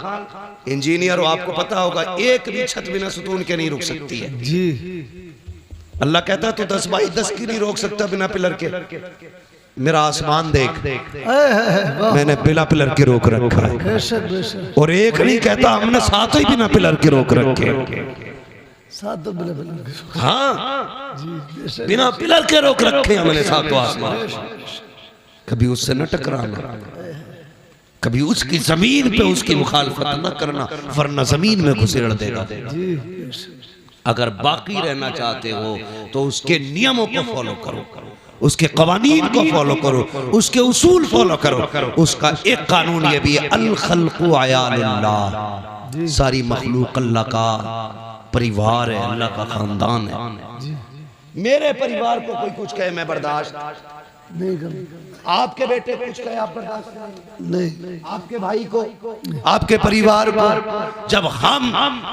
इंजीनियर हो, आपको पता होगा एक भी छत बिना सुतून के नहीं रुक सकती है जी। अल्लाह कहता है तो 10 बाई 10 की नहीं रोक सकता बिना पिलर के। मेरा आसमान देख, मैंने बिना पिलर के रोक रखा है। बेशक बेशक। और एक नहीं कहता, हमने 7 ही बिना पिलर के रोक रखे। 7 तो बिना पिलर के। हाँ जी बिना पिलर के रोक रखे हमने 7 आसमान। कभी उससे न टकराना, कभी उसकी जमीन पे उसकी मुखालफत न करना, वरना जमीन में घुसेड़ देगा। अगर बाकी रहना चाहते हो तो उसके नियमों को फॉलो करो, उसके कवानीन को फॉलो करो, उसके उसूल फॉलो करो। उसका एक कानून ये भी है, अल खल्क़ु अयालुल्लाह, सारी मखलूक अल्लाह का परिवार है, अल्लाह का खानदान है। मेरे परिवार को कोई कुछ कहे मैं बर्दाश्त नहीं करूँ, आपके बेटे को कुछ कहे आप बर्दाश्त नहीं, आपके भाई को, आपके परिवार को। जब हम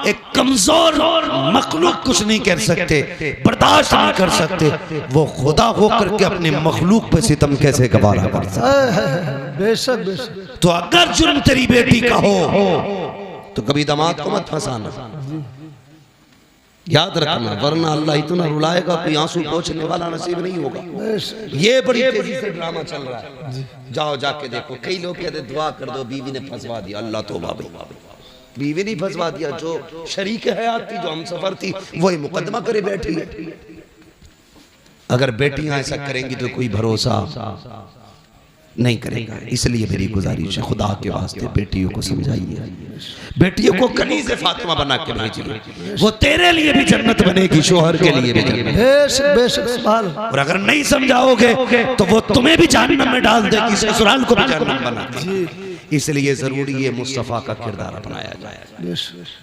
एक कमजोर मखलूक कुछ नहीं कर सकते, बर्दाश्त नहीं कर सकते, वो खुदा होकर के अपने मखलूक पे सितम कैसे गवारा कर सकता? बेशक बेशक। तो अगर जुर्म तेरी बेटी का हो तो कभी दामाद को मत फंसाना, याद रखना, वरना अल्लाह इतना रुलाएगा कोई आंसू पोंछने वाला नसीब नहीं होगा। ये बड़ी तेजी से ड्रामा चल रहा है, जाओ जाके देखो। कई लोग कहते दुआ कर दो, बीवी ने फंसवा दिया। अल्लाह तौबा भाई, बीवी नहीं फंसवा दिया, जो शरीक हयात थी, जो हम सफर थी, वही मुकदमा करे बैठी है। अगर बेटियां ऐसा करेंगी तो कोई भरोसा नहीं करेगा। इसलिए मेरी गुजारिश है, खुदा के वास्ते बेटियों को समझाइए, बेटियों को कनीज़े फातिमा बना के भेजिए। वो तेरे लिए भी जन्नत बनेगी, शोहर के लिए भी जन्नत। बेशक बेशक। और अगर नहीं समझाओगे तो वो तुम्हें भी जहन्नम में डाल देगी, ससुराल को भी जहन्नम बना देगी। इसलिए जरूरी है मुस्तफ़ा का किरदार अपनाया जाए,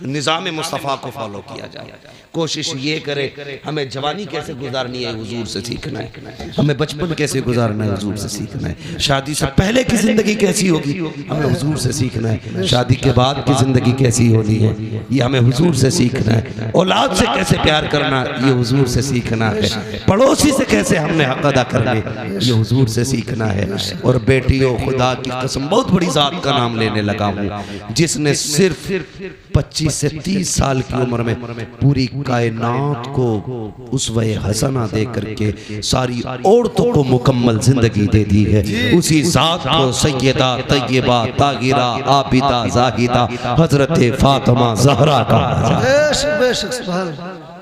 निज़ाम मुस्तफ़ा को फॉलो किया जाए। कोशिश ये करे, हमें जवानी कैसे गुजारनी है हुजूर से सीखना है, हमें बचपन कैसे गुजारना है हुजूर से सीखना है, शादी से पहले की जिंदगी कैसी होगी हमें हुजूर से सीखना है, शादी के बाद की जिंदगी कैसी होनी है ये हमें हुजूर से सीखना है, औलाद से कैसे प्यार करना ये हुजूर से सीखना है, पड़ोसी से कैसे हमने हक अदा करने ये हुजूर से सीखना है। और बेटियों, खुदा की कसम बहुत बड़ी जात का नाम लेने लगा हूँ जिसने सिर्फ 25 से 30 साल की उम्र में पूरी कायनात को उसवे हसना दे करके सारी औरतों को मुकम्मल जिंदगी दे दी है। उसी जात को सैयदा तैयबा ताहिरा आबिदा जाहिदा हजरत फातिमा ज़हरा कहा जाए।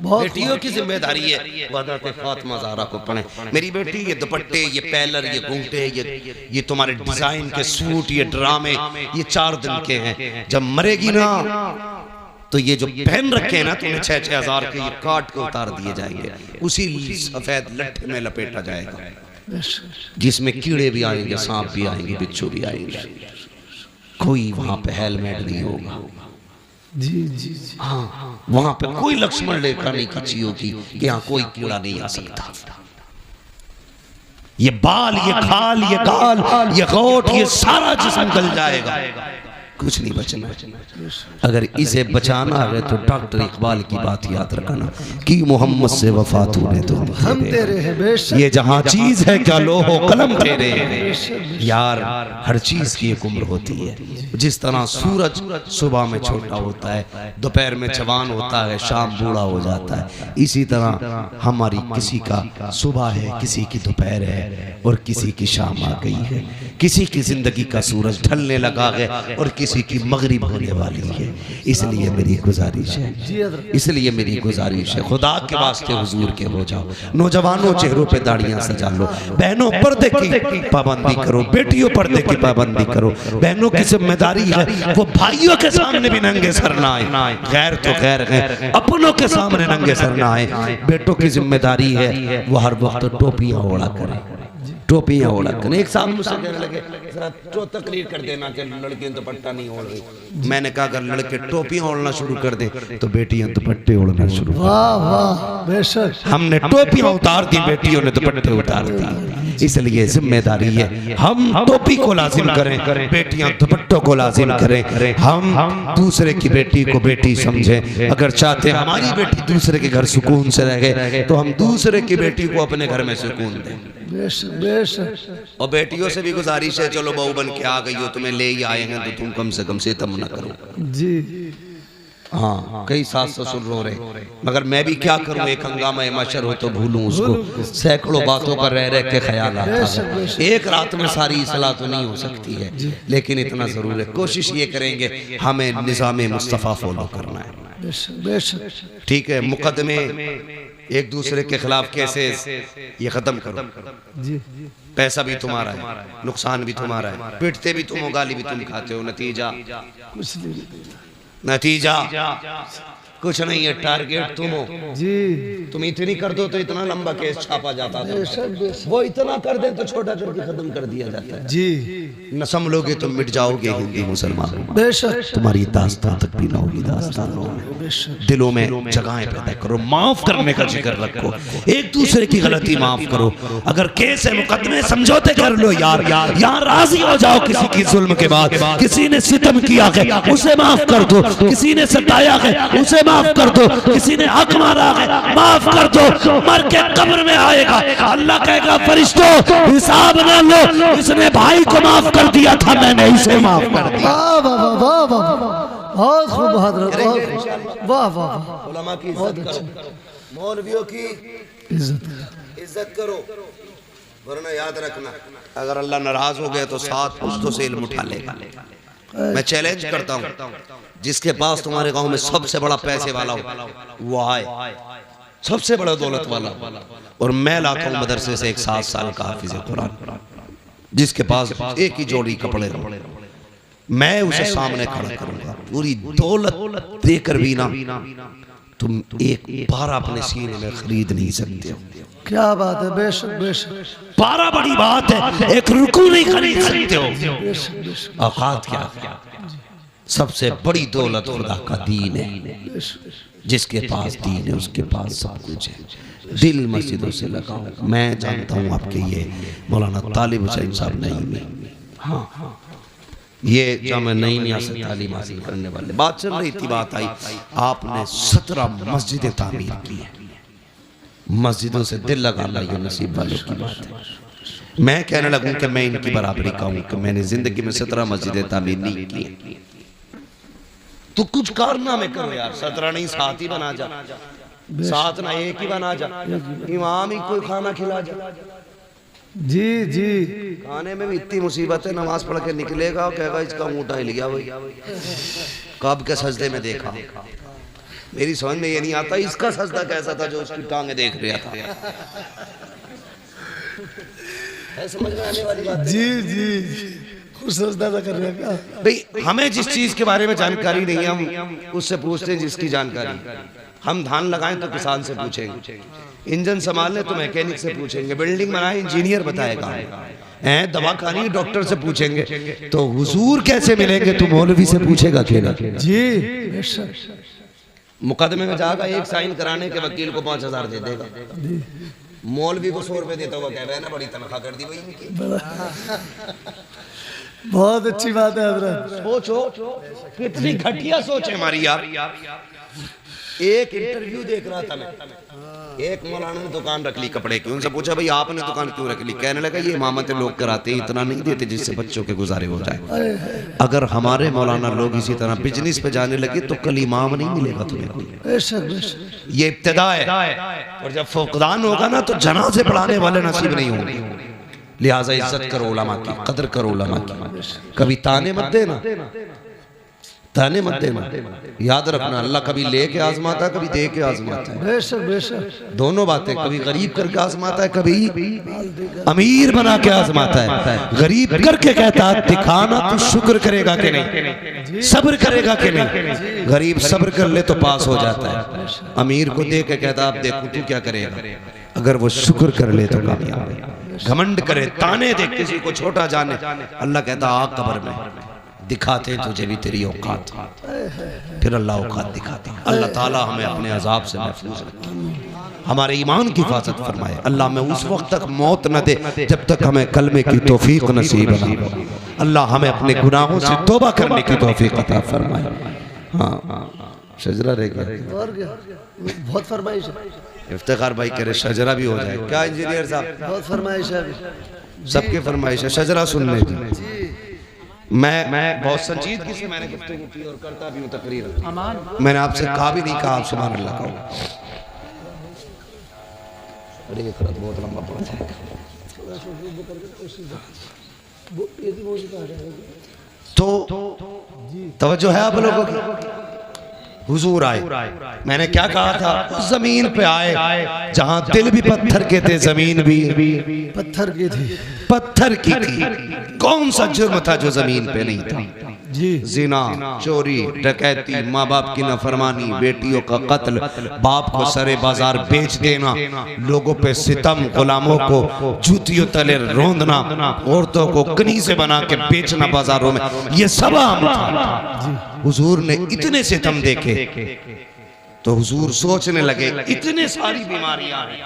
बेटियों की जिम्मेदारी है हज़रत फातिमा ज़हरा को पढ़ें। मेरी बेटी, ये दुपट्टे, ये पैलर, ये घूंघटे, ये तुम्हारे डिजाइन के सूट, ये ड्रामे, ये 4 दिन के हैं। जब मरेगी ना तो ये जो पहन रखे हैं ना तुम्हें 6-6 हज़ार के, ये काट के उतार दिए जाएंगे, उसी सफेद लट्ठे में लपेटा जाएगा जिसमें कीड़े भी आएंगे, सांप भी आएंगे, बिच्छू भी आएंगे। कोई वहां पे हेलमेट नहीं होगा। जी जी हाँ, वहां पे कोई लक्ष्मण रेखा नहीं खींची होगी कि यहाँ कोई कीड़ा नहीं आ सकता। ये बाल, ये खाल, ये गाल, ये गोट, ये सारा जिस्म गल जाएगा, कुछ नहीं बचना। अगर इसे बचाना है तो डॉक्टर इकबाल की बात याद रखना कि मोहम्मद से वफा तूने तो हम तेरे हैं बेशक। ये जहां चीज है क्या लोहो कलम तेरे हैं यार। हर चीज की एक उम्र होती है। जिस तरह सूरज सुबह में छोटा होता है, दोपहर में जवान होता है, शाम बूढ़ा हो जाता है, इसी तरह हमारी किसी का सुबह है, किसी की दोपहर है और किसी की शाम आ गई है। किसी की जिंदगी का सूरज ढलने लगा है और किसी की मगरिब होने वाली है। इसलिए मेरी गुजारिश है, इसलिए मेरी गुजारिश है, खुदा के वास्ते हुजूर के हो जाओ। नौजवानों चेहरों पे दाढ़ियां सजा लो, बहनों पर्दे की पाबंदी करो, बेटियों पर्दे की पाबंदी करो। बहनों की जिम्मेदारी है वो भाइयों के सामने भी नंगे सर ना आए, गैर तो गैर है, अपनों के सामने नंगे सर ना आए। बेटों की जिम्मेदारी है वो हर वक्त टोपियां ओढ़ा करें, टोपियां ओढ़ा करें। एक साहब मुझसे कहने लगे जरा तो तकरीर कर देना कि लड़कियां दुपट्टा नहीं ओढ़ रही। मैंने कहा अगर लड़के टोपियां ओढ़ना शुरू कर दे तो बेटियां दुपट्टे ओढ़ना शुरू। वाह वाह बेशक। हमने टोपियां उतार दी, बेटियों ने दुपट्टे उतार दी। इसलिए जिम्मेदारी है हम टोपी को लाजिम करें, बेटियां दुपट्टों को लाजिम करें। हम दूसरे की बेटी को बेटी समझें। अगर चाहते हैं हमारी बेटी दूसरे के घर सुकून से रहे तो हम दूसरे की बेटी को अपने घर में सुकून दें। बेशक बेशक। और बेटियों से भी गुजारिश है, चलो बहू बन के आ गई हो, तुम्हें ले ही आए हैं तो तुम कम से कम सितम न करो। जी हाँ, कई सास ससुर रो रहे, मगर मैं भी क्या करूं, एक हंगामा मशर हो तो भूलूं उसको। सैकड़ों बातों का रह रह के ख्याल आता है। एक रात में सारी इस्लाह तो नहीं हो सकती है, लेकिन इतना जरूर है, कोशिश ये करेंगे हमें निज़ाम मुस्तफ़ा फॉलो करना है। बेशक बेशक। ठीक है, मुकदमे एक दूसरे के खिलाफ केसेस ये खत्म करो। जी पैसा भी तुम्हारा है, नुकसान भी तुम्हारा है, पिटते भी तुम हो, गाली भी तुम खाते हो, नतीजा कुछ नहीं। नतीजा कुछ नहीं है, टारगेट तुम हो। जी तुम इतनी कर दो तो इतना लंबा केस छापा जाता था, वो इतना कर दे तो छोटा करके खत्म कर दिया जाता है। जी न संभलोगे तुम मिट जाओगे हिंदू मुसलमान, बेशक। तुम्हारी दास्तान तक भी ना होगी, दास्तान होगी। दिलों में जगहें पैदा करो, माफ करने का जिक्र रखो, एक दूसरे की गलती माफ करो। अगर केस है मुकदमे समझौते कर लो यार, यहाँ राजी हो जाओ। किसी की जुल्म के बाद किसी ने सितम किया है उसे माफ कर दो, किसी ने सताया है उसे माफ कर दो, किसी ने हक मारा है माफ कर दो। मर के कब्र में आएगा, अल्लाह कहेगा फरिश्तों हिसाब ना लो, इसने भाई को माफ कर दिया था, मैंने इसे माफ कर दिया। वाह वाह वाह वाह वाह, बहुत खूब हजरत, वाह वाह। उलमा की इज्जत करो, मौलवियों की इज्जत करो, वरना याद रखना अगर अल्लाह नाराज हो गया तो 7 पुश्तों से इल्म उठा लेगा। मैं चैलेंज करता हूँ, जिसके पास तुम्हारे गांव में सबसे बड़ा पैसे वाला हो वो आए, सबसे बड़ा दौलत वाला, और मैं लाता हूँ मदरसे से एक 7 साल का हाफिज कुरान, जिसके पास एक ही जोड़ी कपड़े हो, मैं उसे सामने खड़ा करूंगा। पूरी दौलत देकर भी ना तुम एक बार अपने सीने में खरीद नहीं सकते हो। क्या बात है, बेशक बेशक। 12 बड़ी बात है, एक रुकू नहीं खरीद सकते हो। बेशक बेशक। औकात क्या? सबसे बड़ी दौलत खुदा का दीन है। जिसके पास दीन है उसके पास सब कुछ है। दिल मस्जिदों से लगाओ। मैं जानता हूँ आपके ये मौलाना तालिब हुसैन साहब नहीं में, हाँ ये जामे नहीं से तालीम हासिल करने वाले, बात चल रही थी, बात आई, आपने 17 मस्जिदें तामीर की है। मस्जिदों से दिल लगाना ये नसीब वालों की बात है। मैं कहने लगूं कि मैं इनकी बराबरी का हूं कि मैंने जिंदगी में 17 मस्जिदें तामीर नहीं की। तो कुछ कारनामे करो यार, 17 नहीं 7 ही बना जा, 7 ना 1 ही बना जा, इमाम ही कोई खाना खिला जा। जी जी। खाने में भी इतनी मुसीबत है, नमाज पढ़ के निकलेगा और कहेगा इसका ऊँटा हिल गया भाई, कब के सजदे में देखा। मेरी समझ में ये नहीं आता इसका सजदा कैसा था जो उसकी टांगे देख रहा था। है समझ में आने वाली बात? जी जी, खुद सजदा कर रहे हैं। भाई हमें जिस चीज के बारे में जानकारी नहीं है हम उससे पूछते हैं जिसकी जानकारी। हम धान लगाएं तो किसान से पूछेंगे, इंजन संभालने तो मैकेनिक से पूछेंगे, बिल्डिंग बनाए इंजीनियर बताएगा, दवा खानी डॉक्टर से पूछेंगे, तो हुजूर कैसे मिलेंगे तो मौलवी से पूछेगा अकेला। जी मुकदमे में जाएगा, एक साइन कराने के वकील को 5000 दे देगा, मौलवी को 100 रुपए देता हुआ कह रहे हैं ना बड़ी तनख्वाह कर दी भाई इनकी। बहुत अच्छी बात है हजरत। सोचो कितनी घटिया सोच है हमारी यार। एक इंटरव्यू देख रहा था मैं, एक मौलाना ने दुकान रख ली कपड़े की, उनसे पूछा भाई आपने दुकान क्यों रख ली? कहने लगा ये इमामतें लोग कराते हैं, इतना नहीं देते जिससे बच्चों के गुजारे हो जाए। अगर हमारे मौलाना लोग इसी तरह बिजनेस पे जाने लगे तो कल इमाम नहीं मिलेगा तुम्हें। ये इब्तिदा है, और जब फुकदान होगा ना तो जनाजे पढ़ाने वाले नसीब नहीं होंगे। लिहाजा इज्जत करो उलमा की, कदर करो उलमा की, कभी ताने मत देना, ताने मत देना। याद रखना अल्लाह कभी लेके आजमाता है, कभी दे के आजमाता है, बेशक बेशक दोनों बातें। कभी गरीब करके आजमाता है, कभी अमीर बना के आजमाता है। गरीब करके कहता है दिखाना तू शुक्र करेगा कि नहीं, सब्र करेगा कि नहीं। गरीब सब्र कर ले तो पास हो जाता है। अमीर को दे के कहता अब देखो तू क्या करेगा, अगर वो शुक्र कर ले तो कामयाब है। घमंड करे, ताने दे, किसी को छोटा जाने, अल्लाह कहता आ कब्र में दिखाते तुझे भी तेरी औकात, फिर अल्लाह औकात दिखाते। अल्लाह ताला हमें अपने अजाब से महफूज रखे, हमारे ईमान की हिफाजत फरमाए। अल्लाह हमें उस वक्त तक मौत न दे जब तक हमें कलमे की तौफीक नसीब न। अल्लाह हमें अपने गुनाहों से तौबा करने की तौफीक अता फरमाए। हाँ शजरा रह गया और क्या, बहुत फरमाइश है। इफ्तिखार भाई कह रहे शजरा भी हो जाए क्या इंजीनियर साहब, बहुत फरमाइश है। सबके फरमाइश है शजरा सुनने की। मैं बहुत संजीदगी से मैंने गुफ्तगू की और करता भी हूँ तकरीर। मैंने आपसे कहा भी नहीं कहा आप सुभान अल्लाह कहो। अरे ये खराब बहुत लंबा पड़ा है। तो तवज्जो है आप लोगों की। हुजूर आए, मैंने क्या कहा था, जमीन पे आए जहां दिल भी पत्थर के थे, जमीन भी पत्थर की थी, पत्थर की थी। कौन सा जुर्म था जो जमीन पे नहीं था? जी जिना, चोरी, डकैती, माँ बाप की नाफरमानी, बेटियों का कत्ल, बाप को सरे बाजार बेच देना, लोगों पे सितम, गुलामों को जूतियों तले रोंदना, औरतों को कनीज़े बना के बेचना बाजारों में, ये सब आम था। हुजूर ने इतने सितम देखे तो हुजूर सोचने लगे इतने सारी बीमारियां हैं,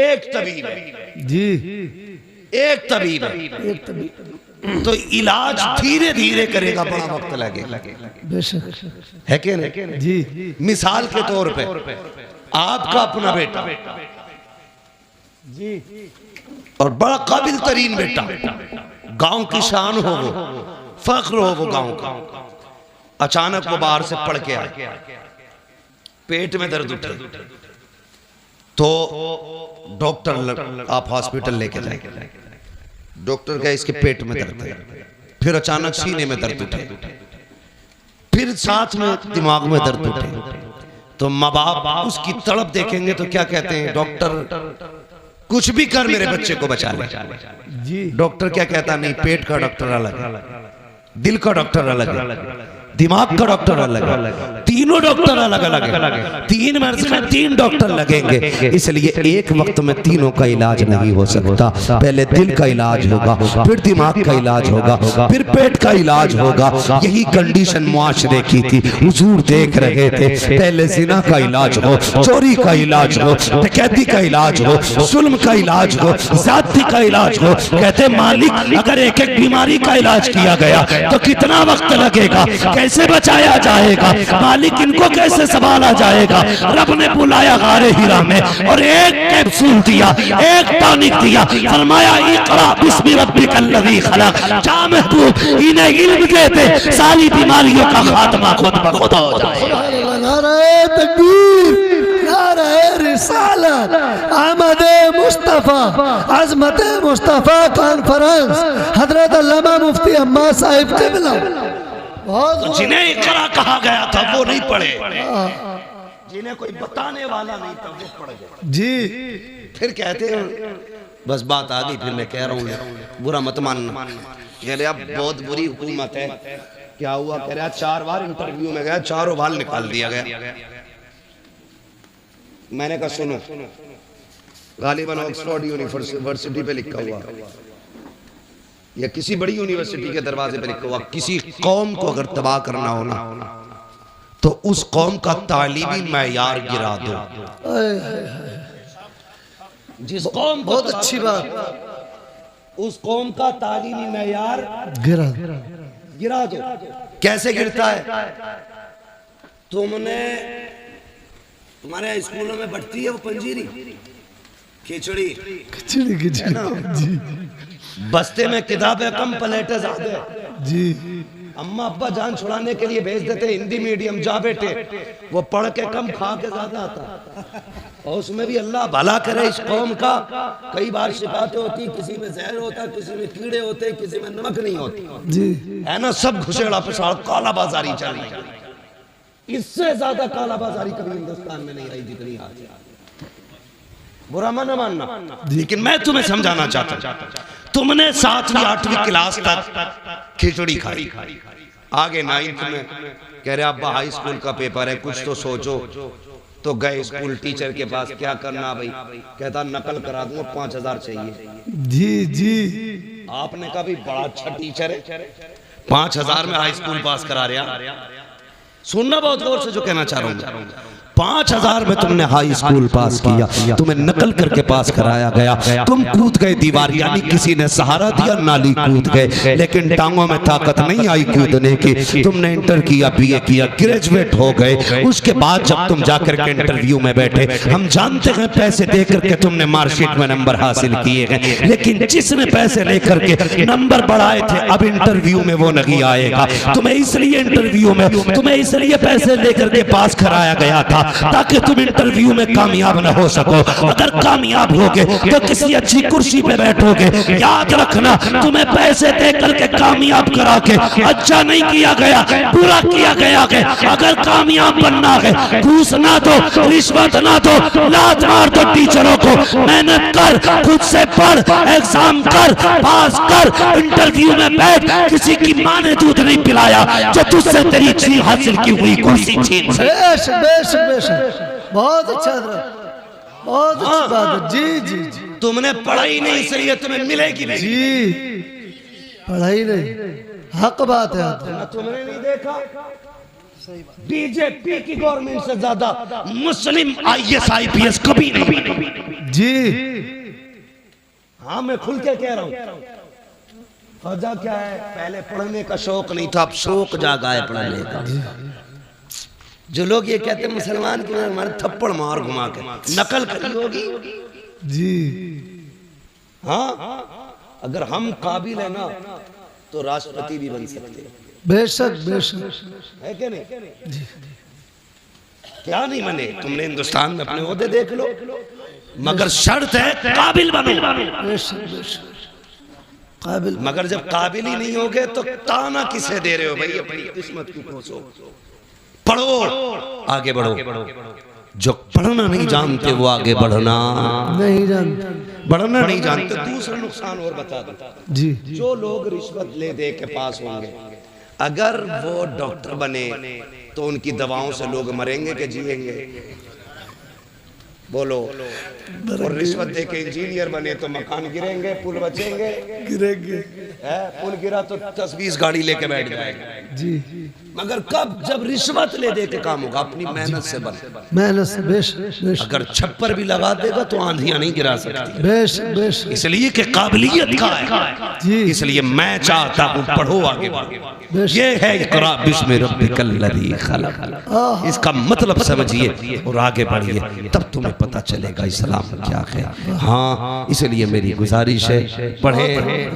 एक तबीब है जी, एक तबीब है, एक तबीब तो इलाज धीरे धीरे करेगा, बड़ा वक्त लगेगा, बेशक है कि नहीं जी। मिसाल के तौर पे आपका अपना बेटा जी और बड़ा काबिल तरीन बेटा, गांव की शान हो वो, फख्र हो वो गांव का, अचानक वो बाहर से पढ़ के आए, पेट में दर्द उठे तो डॉक्टर आप हॉस्पिटल लेके जाए, डॉक्टर कहे इसके पेट में दर्द है, फिर अचानक सीने में दर्द उठे, फिर साथ में दिमाग में दर्द उठे, तो माँ बाप उसकी तड़प देखेंगे तो क्या कहते हैं, डॉक्टर कुछ भी कर मेरे बच्चे को बचा ले जी। डॉक्टर क्या कहता, नहीं पेट का डॉक्टर अलग है, दिल का डॉक्टर अलग है, दिमाग का डॉक्टर अलग है, तीनों डॉक्टर अलग अलग है, 3 मर्ज में 3 डॉक्टर लगेंगे, इसलिए एक वक्त में तीनों का इलाज नहीं हो सकता। पहले दिल का इलाज होगा, फिर दिमाग का इलाज होगा, फिर पेट का इलाज होगा। यही कंडीशन मुआशरे की थी। हुजूर देख रहे थे पहले जिना का इलाज हो, चोरी का इलाज हो, डकैती का इलाज हो, जुल्म का इलाज हो, ज़्यादती का इलाज हो। कहते मालिक अगर एक एक बीमारी का इलाज किया गया तो कितना वक्त लगेगा, कैसे बचाया जाएगा मालिक, इनको कैसे संभाला जाएगा। रब ने बुलाया गारे हिरा में और एक कैप्सूल दिया, एक टॉनिक दिया, फरमाया इकरा बिस्मि रब्बिकल्लज़ी खलक। जा महबूब इन्हें इल्म देते, सारी बीमारियों का खात्मा खुद ब खुद हो जाएगा। नारे तकबीर, नारे रिसालत, अहमद मुस्तफा, अज़मत मुस्तफा कॉन्फ्रेंस, हजरत अल्लामा मुफ्ती अम्मा साहिब क़िबला। तो जिन्हें इकरा कहा गया था वो नहीं पढ़े, जिन्हें कोई बताने वाला नहीं था वो पढ़ गए जी। फिर कहते हैं बस बात आ गई, फिर मैं कह रहा हूँ बुरा मत मानना। कह रहे अब बहुत बुरी हुकूमत है। क्या हुआ? कह रहा 4 बार इंटरव्यू में गया, चारों बार निकाल दिया गया। मैंने कहा सुनो, गालिबन ऑक्सफोर्ड यूनिवर्सिटी पे लिखा हुआ या किसी बड़ी यूनिवर्सिटी के दरवाजे पे लिखा हुआ, किसी कौम को अगर तबाह करना हो ना तो उस कौम का तालीमी मैयार गिरा दो। जिस कौम, बहुत अच्छी बात, उस कौम का तालीमी मैयार गिरा दो। कैसे गिरता है? तुम्हारे स्कूलों में बढ़ती है वो पंजीरी, खिचड़ी, जी बस्ते में किताबें कम प्लेटें ज्यादा जी। अम्मा अब्बा जान छुड़ाने के लिए भेज देते हिंदी मीडियम, जा बेटे, वो पढ़ के कम खा के ज्यादा आता। और उसमें भी अल्लाह भला करे इस कौम का। कई बार शिकायतें होती, किसी में जहर होता, किसी में कीड़े होते, किसी में नमक नहीं होती जी है ना, सब घुसेड़ा पिसाड़ काला बाजारी चल रही है। इससे ज्यादा काला बाजारी कभी हिंदुस्तान में नहीं आई जितनी आज। बुरा मत मानना, लेकिन मैं तुम्हें समझाना चाहता हूं, तुमने 7वीं 8वीं क्लास तक खिचड़ी खाई, आगे 9th में कह रहे अब्बा हाई स्कूल का पेपर है, कुछ तो सोचो। तो गए स्कूल टीचर के पास, क्या करना भाई? कहता नकल करा दूंगा, 5000 चाहिए। जी जी आपने कहा भाई बड़ा अच्छा टीचर है, 5000 में हाई स्कूल पास करा रहा। सुनना बहुत गौर से जो कहना चाह रहा हूँ, 5000 में तुमने हाई स्कूल पास किया, तुम्हें नकल करके पास कराया गया, तुम कूद गए दीवार, यानी किसी ने सहारा दिया, नाली कूद गए, लेकिन टांगों में ताकत नहीं आई कूदने की। तुमने इंटर किया, बीए किया, ग्रेजुएट हो गए। उसके बाद जब तुम जाकर के इंटरव्यू में बैठे, हम जानते हैं पैसे दे करके तुमने मार्कशीट में नंबर हासिल किए हैं, लेकिन जिसने पैसे लेकर के नंबर बढ़ाए थे, अब इंटरव्यू में वो नहीं आएगा। तुम्हें इसलिए इंटरव्यू में तुम्हें इसलिए पैसे लेकर के पास कराया गया था ताकि तुम इंटरव्यू में कामयाब न हो सको। अगर कामयाब होगे तो किसी अच्छी कुर्सी पे बैठोगे। याद रखना, तुम्हें पैसे दे करके कामयाब करा के अच्छा नहीं किया गया, बुरा किया गया है। अगर कामयाब बनना है, घूस ना दो, रिश्वत ना दो, लात मार दो टीचरों को, मेहनत कर, खुद से पढ़, एग्जाम कर, पास कर, इंटरव्यू में बैठ। किसी की माँ ने दूध नहीं पिलाया जो तुझसे तेरी चीज हासिल की हुई कुर्सी छीन से। बहुत अच्छा था, बहुत अच्छी बात है। जी जी जी तुमने पढ़ाई नहीं, इसलिए तुम्हें मिलेगी नहीं। जी पढ़ाई नहीं, हक बात है। तुमने नहीं देखा, बीजेपी की गवर्नमेंट से ज्यादा मुस्लिम IAS IPS कभी नहीं। जी हाँ मैं खुल के कह रहा हूँ। वजह क्या है? पहले पढ़ने का शौक नहीं था, अब शौक जागा है पढ़ने का। जो लोग ये कहते हैं मुसलमान की हमारे थप्पड़ मार घुमा के नकल करी होगी। जी हाँ, अगर हम काबिल है ना तो राष्ट्रपति भी बन सकते हैं। बेशक बेशक है क्या नहीं? क्या नहीं बने? तुमने हिंदुस्तान में अपने ओहदे देख लो, मगर शर्त है काबिल बनो। बेशक बेशक काबिल। मगर जब काबिल ही नहीं होगे तो ताना किसे दे रहे हो भाई? अपनी किस्मत की कोसो, पढ़ो, आगे बढ़ो। जो पढ़ना नहीं जानते वो आगे बढ़ना नहीं जानते, बढ़ना नहीं जानते। दूसरा नुकसान और बता दो, जी जो लोग रिश्वत ले दे के पास होंगे, अगर वो डॉक्टर बने तो उनकी दवाओं से लोग मरेंगे कि जिएंगे? बोलो। और रिश्वत दे के इंजीनियर बने तो मकान गिरेंगे, पुल बचेंगे? गिरेंगे। पुल गिरा तो 10-20 गाड़ी लेके बैठ जाएगा। जी मगर कब? जब रिश्वत ले दे के काम होगा, अपनी मेहनत से बने। मेहनत से। बेशक अगर छप्पर भी लगा देगा तो आंधियां नहीं गिरा सकती। बेशक बेशक। इसलिए कि काबिलियत का है, जी इसलिए मैं चाहता हूँ पढ़ो, आगे बढ़ो। ये है इक़रा बिस्मि रब्बिकल लज़ी खलक़। इसका मतलब समझिए और आगे बढ़िए, तब तुम्हें पता चलेगा इस्लाम क्या है। हाँ, इसलिए मेरी गुजारिश है, पढ़े,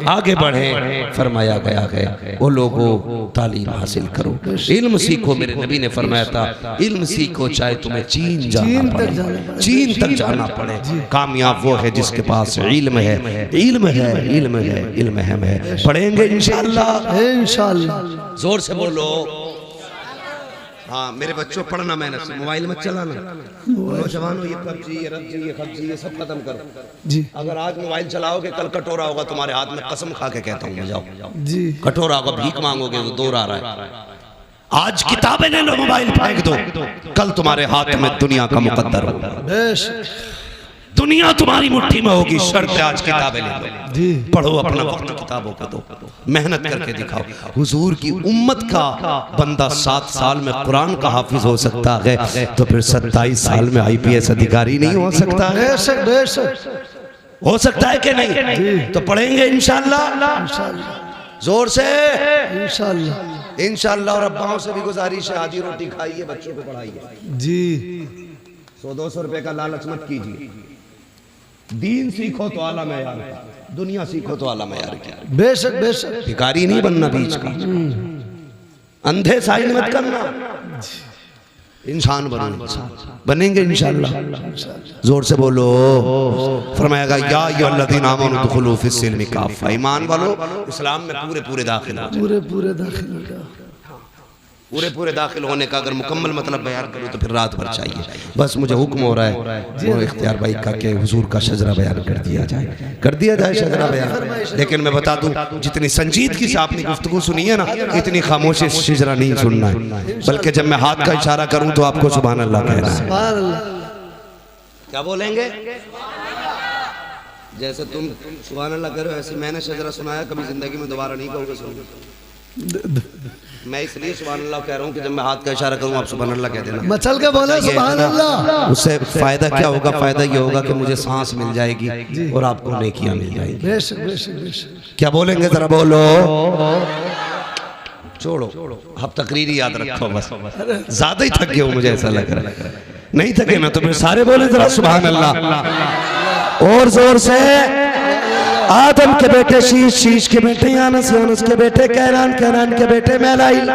आगे बढ़े। फरमाया गया है वो लोगों तालीम हासिल करो, इल्म सीखो। मेरे नबी ने फरमाया था, इल्म सीखो चाहे तुम्हें चीन जाना पड़े, चीन तक जाना पड़े। कामयाब वो है जिसके पास इल्म है, इल्म है, इल्म है, इल्म है। पढ़ेंगे इंशाअल्लाह, इंशाअल्लाह। जोर से बोलो। हाँ मेरे बच्चों, पढ़ना मेहनत से, मोबाइल मत चलाना। नौजवानों, ये पबजी, ये रब्जी, ये खबजी, ये सब खत्म करो जी। अगर आज मोबाइल चलाओगे कल कटोरा होगा तुम्हारे हाथ में, कसम खा के कहता हूँ। जाओ जी, कटोरा होगा, भीख मांगोगे तो दौर आ रहा है। आज किताबें ले लो, मोबाइल फेंक दो, कल तुम्हारे हाथ में दुनिया का मुकद्दर होगा। बेशक दुनिया तुम्हारी मुट्ठी में होगी। शर्त है आज किताबें ले लो, जी। पढ़ो, अपना वक्त किताबों को दो, मेहनत करके दिखाओ। हुजूर की उम्मत का बंदा 7 साल में कुरान का हाफिज हो सकता है, तो फिर 27 साल में IPS अधिकारी नहीं हो सकता है? बेशक बेशक हो सकता है कि नहीं? तो पढ़ेंगे इंशाअल्लाह, इंशाअल्लाह, जोर से इंशाअल्लाह, इंशाअल्लाह। और अब्बाओं से भी गुजारिश है, आधी रोटी खाइए, बच्चों को पढ़ाइए। जी। 100-200 रुपए का लालच मत कीजिए। दीन सीखो तो आला मयार का, दुनिया सीखो तो आला मयार का। बेशक बेशक। भिखारी नहीं बनना बीच का, अंधे साइन मत करना। इंसान बनूंगा, बनेंगे इंशाअल्लाह। जोर से बोलो। फरमाएगा या अय्युहल्लज़ीना आमनू दुखुलू फिस्सिल्मि काफ़ा, ईमान वालो इस्लाम में पूरे पूरे दाखिल हो जाओ। पूरे दाखिल हो जाओ। पूरे पूरे दाखिल होने का अगर मुकम्मल मतलब बयान करूँ तो फिर रात भर चाहिए। बस मुझे हुक्म हो रहा है वो इख्तियार भाई का कि हुजूर का शजरा बयान कर दिया जाए शजरा बयान। लेकिन मैं बता दूं, जितनी संजीदगी से आपने गुफ्तगू सुनी है ना, इतनी खामोशी से शजरा नहीं सुनना है, बल्कि जब मैं हाथ का इशारा करूं तो आपको सुभान अल्लाह कहना है। क्या बोलेंगे? जैसे तुम सुभान अल्लाह कह रहे हो, ऐसे मैंने शजरा सुनाया, कभी जिंदगी में दोबारा नहीं कहूँगा। सुनो, मैं इसलिए सुभान अल्लाह कह रहा हूँ कि जब मैं हाथ का इशारा करूँ आप सुभान अल्लाह कह देना। मचल के बोले सुभान अल्लाह। उससे फायदा क्या होगा? फायदा ये होगा कि मुझे सांस मिल जाएगी और आपको नेकियां मिल जाएगी। बेशक बेशक बेशक। क्या बोलेंगे जरा बोलो। छोड़ो, आप तकरीरी याद रखो, बस ज्यादा ही थक गए हो, मुझे ऐसा लग रहा है। नहीं थके ना तो फिर सारे बोले जरा सुभान अल्लाह और जोर से। आदम के बेटे शीश, शीश के बेटे यानस, यानस के बेटे कैनान, कैनान के बेटे मैलाइल,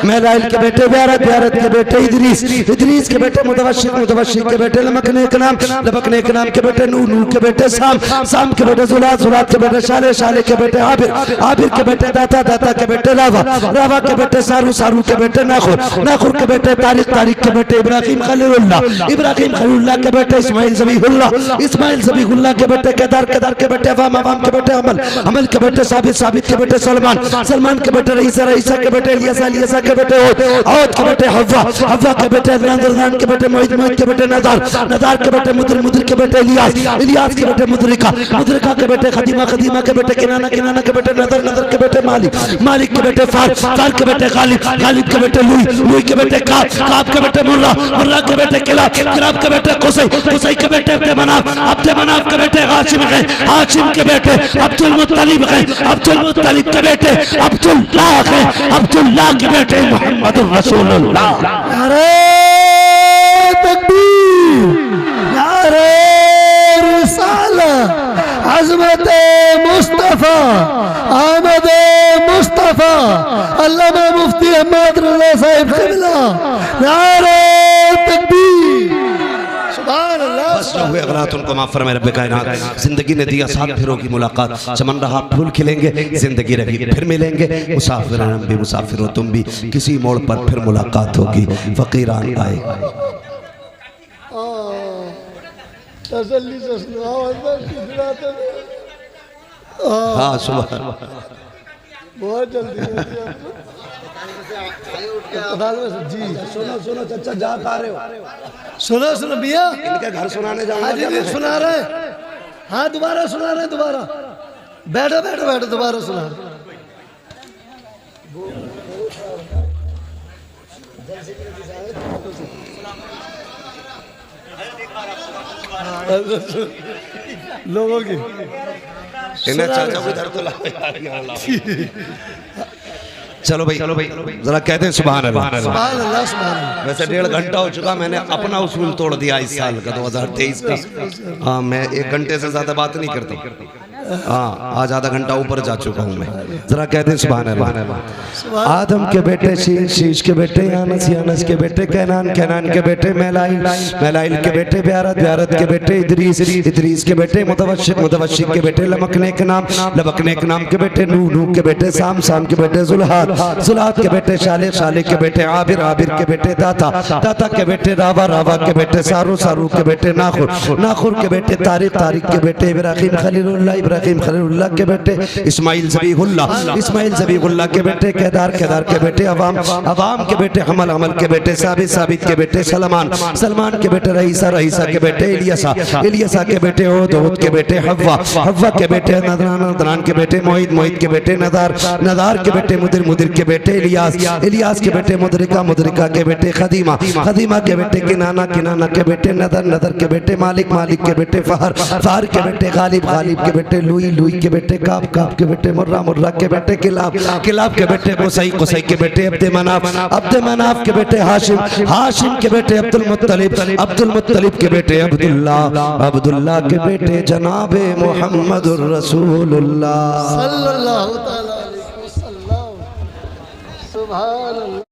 मैलाइल के बेटे ब्यारत, ब्यारत के बेटे इदरीस, इदरीस के बेटे मुतवशिक, मुतवशिक के बेटे लमकने के नाम, लमकने के नाम के बेटे नूह, नूह के बेटे साम, साम के बेटे जुलात, जुलात के बेटे शाले, शाले के बेटे आबिर, आबिर के बेटे दाता, दाता के बेटे रावा, रावा के बेटे सारू, सारू के बेटे नाखुर, नाखुर के बेटे तारिक, तारिक के बेटे इब्राहिम खलीलुल्लाह, इब्राहिम खलीलुल्लाह के बेटे इस्माइल ज़बीहुल्लाह, इस्माइल ज़बीहुल्लाह के बेटे केदार, केदार के बेटे अवाम, अवाम के बेटे अमल, अमल के बेटे साबित, साबित के बेटे सलमान, सलमान के बेटे रईसा, रईसा के बेटे इलियासा, इलियासा के बेटे औद, औद के बेटे हव्वा, हव्वा के बेटे अदनान, अदनान के बेटे मोहित, मोहित के बेटे नदार, नदार के बेटे मुद्र, मुद्र के बेटे इलियास, इलियास के बेटे मुद्रिका, मुद्रिका के बेटे खदीमा, खदीमा के बेटे किनाना, किनाना के बेटे नदर, नदर के बेटे मालिक, मालिक के बेटे फार, फार के बेटे गालिब, गालिब के बेटे लुई, लुई के बेटे काब, काब के बेटे मुर्रा, मुर्रा के बेटे किलाब, किलाब के बेटे कुसै, कुसै के बेटे अब्दे मनाफ, अब्दे मनाफ के बेटे हाशिम है, हाशिम के बेटे अब्दुल मुत्तलिब है, अब्दुल मुत्तलिब के बेटे अब्दुल्लाह है, अब्दुल्लाह के बेटे मोहम्मद रसूलुल्लाह। नारे तकबीर, नारे रिसालत, अज़मत मुस्तफ़ा, आमद मुस्तफ़ा, अल्लामा मुफ्ती अहमद रज़ा साहिब क़िबला। नारे तकबीर, सुभान अल्लाह। बस जो हुए गलत उनको माफ फरमाए रब्बे कायनात। जिंदगी ने दिया सात फिरों की मुलाकात, चमन रहा फूल खिलेंगे, जिंदगी रही फिर मिलेंगे, मुसाफिर हम भी मुसाफिर हो तुम भी, किसी मोड़ पर फिर मुलाकात होगी, फकीरान आए। तसल्ली से सुनाओ अंदर गुजरात में। हाँ सुबह बहुत जल्दी जी। सुनो सुनो चाचा जा पा रहे हो? सुनो सुनो भैया, इनके घर सुनाने जाऊंगा। हाँ जी सुना रहे, हाँ दोबारा सुना रहे, दोबारा बैठो बैठो बैठो, दोबारा सुना रहे। लोगों की इन्हें चाचा को इधर तो लाओ। चलो भाई जरा कहते हैं सुभान अल्लाह। सुभान अल्लाह, सुभान अल्लाह। वैसे 1.5 घंटा हो चुका, मैंने अपना उसूल तोड़ दिया इस साल का 2023 का। हाँ मैं 1 घंटे से ज्यादा बात नहीं करता। हाँ आज आधा घंटा ऊपर जा चुका हूँ मैं। जरा कहते हैं सुभान अल्लाह। आदम के बेटे शीश, शीश के बेटे यानस, यानस के बेटे कैनान, कैनान के बेटे मैलाइल, मैलाइल के बेटे ब्यारत, ब्यारत के बेटे इदरीस, इदरीस के बेटे मुतवशिक, मुतवशिक के बेटे लमकने के नाम, लमकने के नाम के बेटे नूह, नूह के बेटे साम, साम के बेटे जुल्हात, जुल्हात के बेटे शाले, शाले के बेटे आबिर, आबिर के बेटे दाता, दाता के बेटे रावा, रावा के बेटे सारू, सारू के बेटे नाखुर, नाखुर के बेटे तारिक, तारिक के बेटे इब्राहिम खलीलुल्लाह, इब्राहिम खलीलुल्लाह के बेटे इस्माइल ज़बीहुल्लाह, इस्माइल ज़बीहुल्लाह के बेटे केदार, केदार के बेटे अवाम, अवाम के बेटे अमल, अमल के बेटे साबित, साबित के बेटे सलमान, सलमान के बेटे रईसा, रईसा के बेटे इलियासा, इलियासा के बेटे औद, औद के बेटे हव्वा, हव्वा के बेटे नदरान, नदरान के बेटे मोहित, मोहित के बेटे नदार, नदार के बेटे मुदिर, मुदिर के बेटे इलियास, इलियास के बेटे मुद्रिका, मुद्रिका के बेटे खदीमा, खदीमा के बेटे किनाना, किनाना के बेटे नदर, नदर के बेटे मालिक, मालिक के बेटे फहर, फहर के बेटे गालिब, गालिब के बेटे लुई, लुई के बेटे काब, काब के बेटे मुर्रा, मुर्रा के बेटे किलाब, किलाब के बेटे कुसै, कुसै के बेटे अब्दे मनाफ, अब्दे मनाफ के बेटे हाशिम, हाशिम के बेटे अब्दुल मुत्तलिब, अब्दुल मुत्तलिब के बेटे अब्दुल्लाह, अब्दुल्लाह के बेटे जनाबे मोहम्मदुर रसूलुल्लाह सल्लल्लाहु तआला अलैहि वसल्लम। सुभान अल्लाह।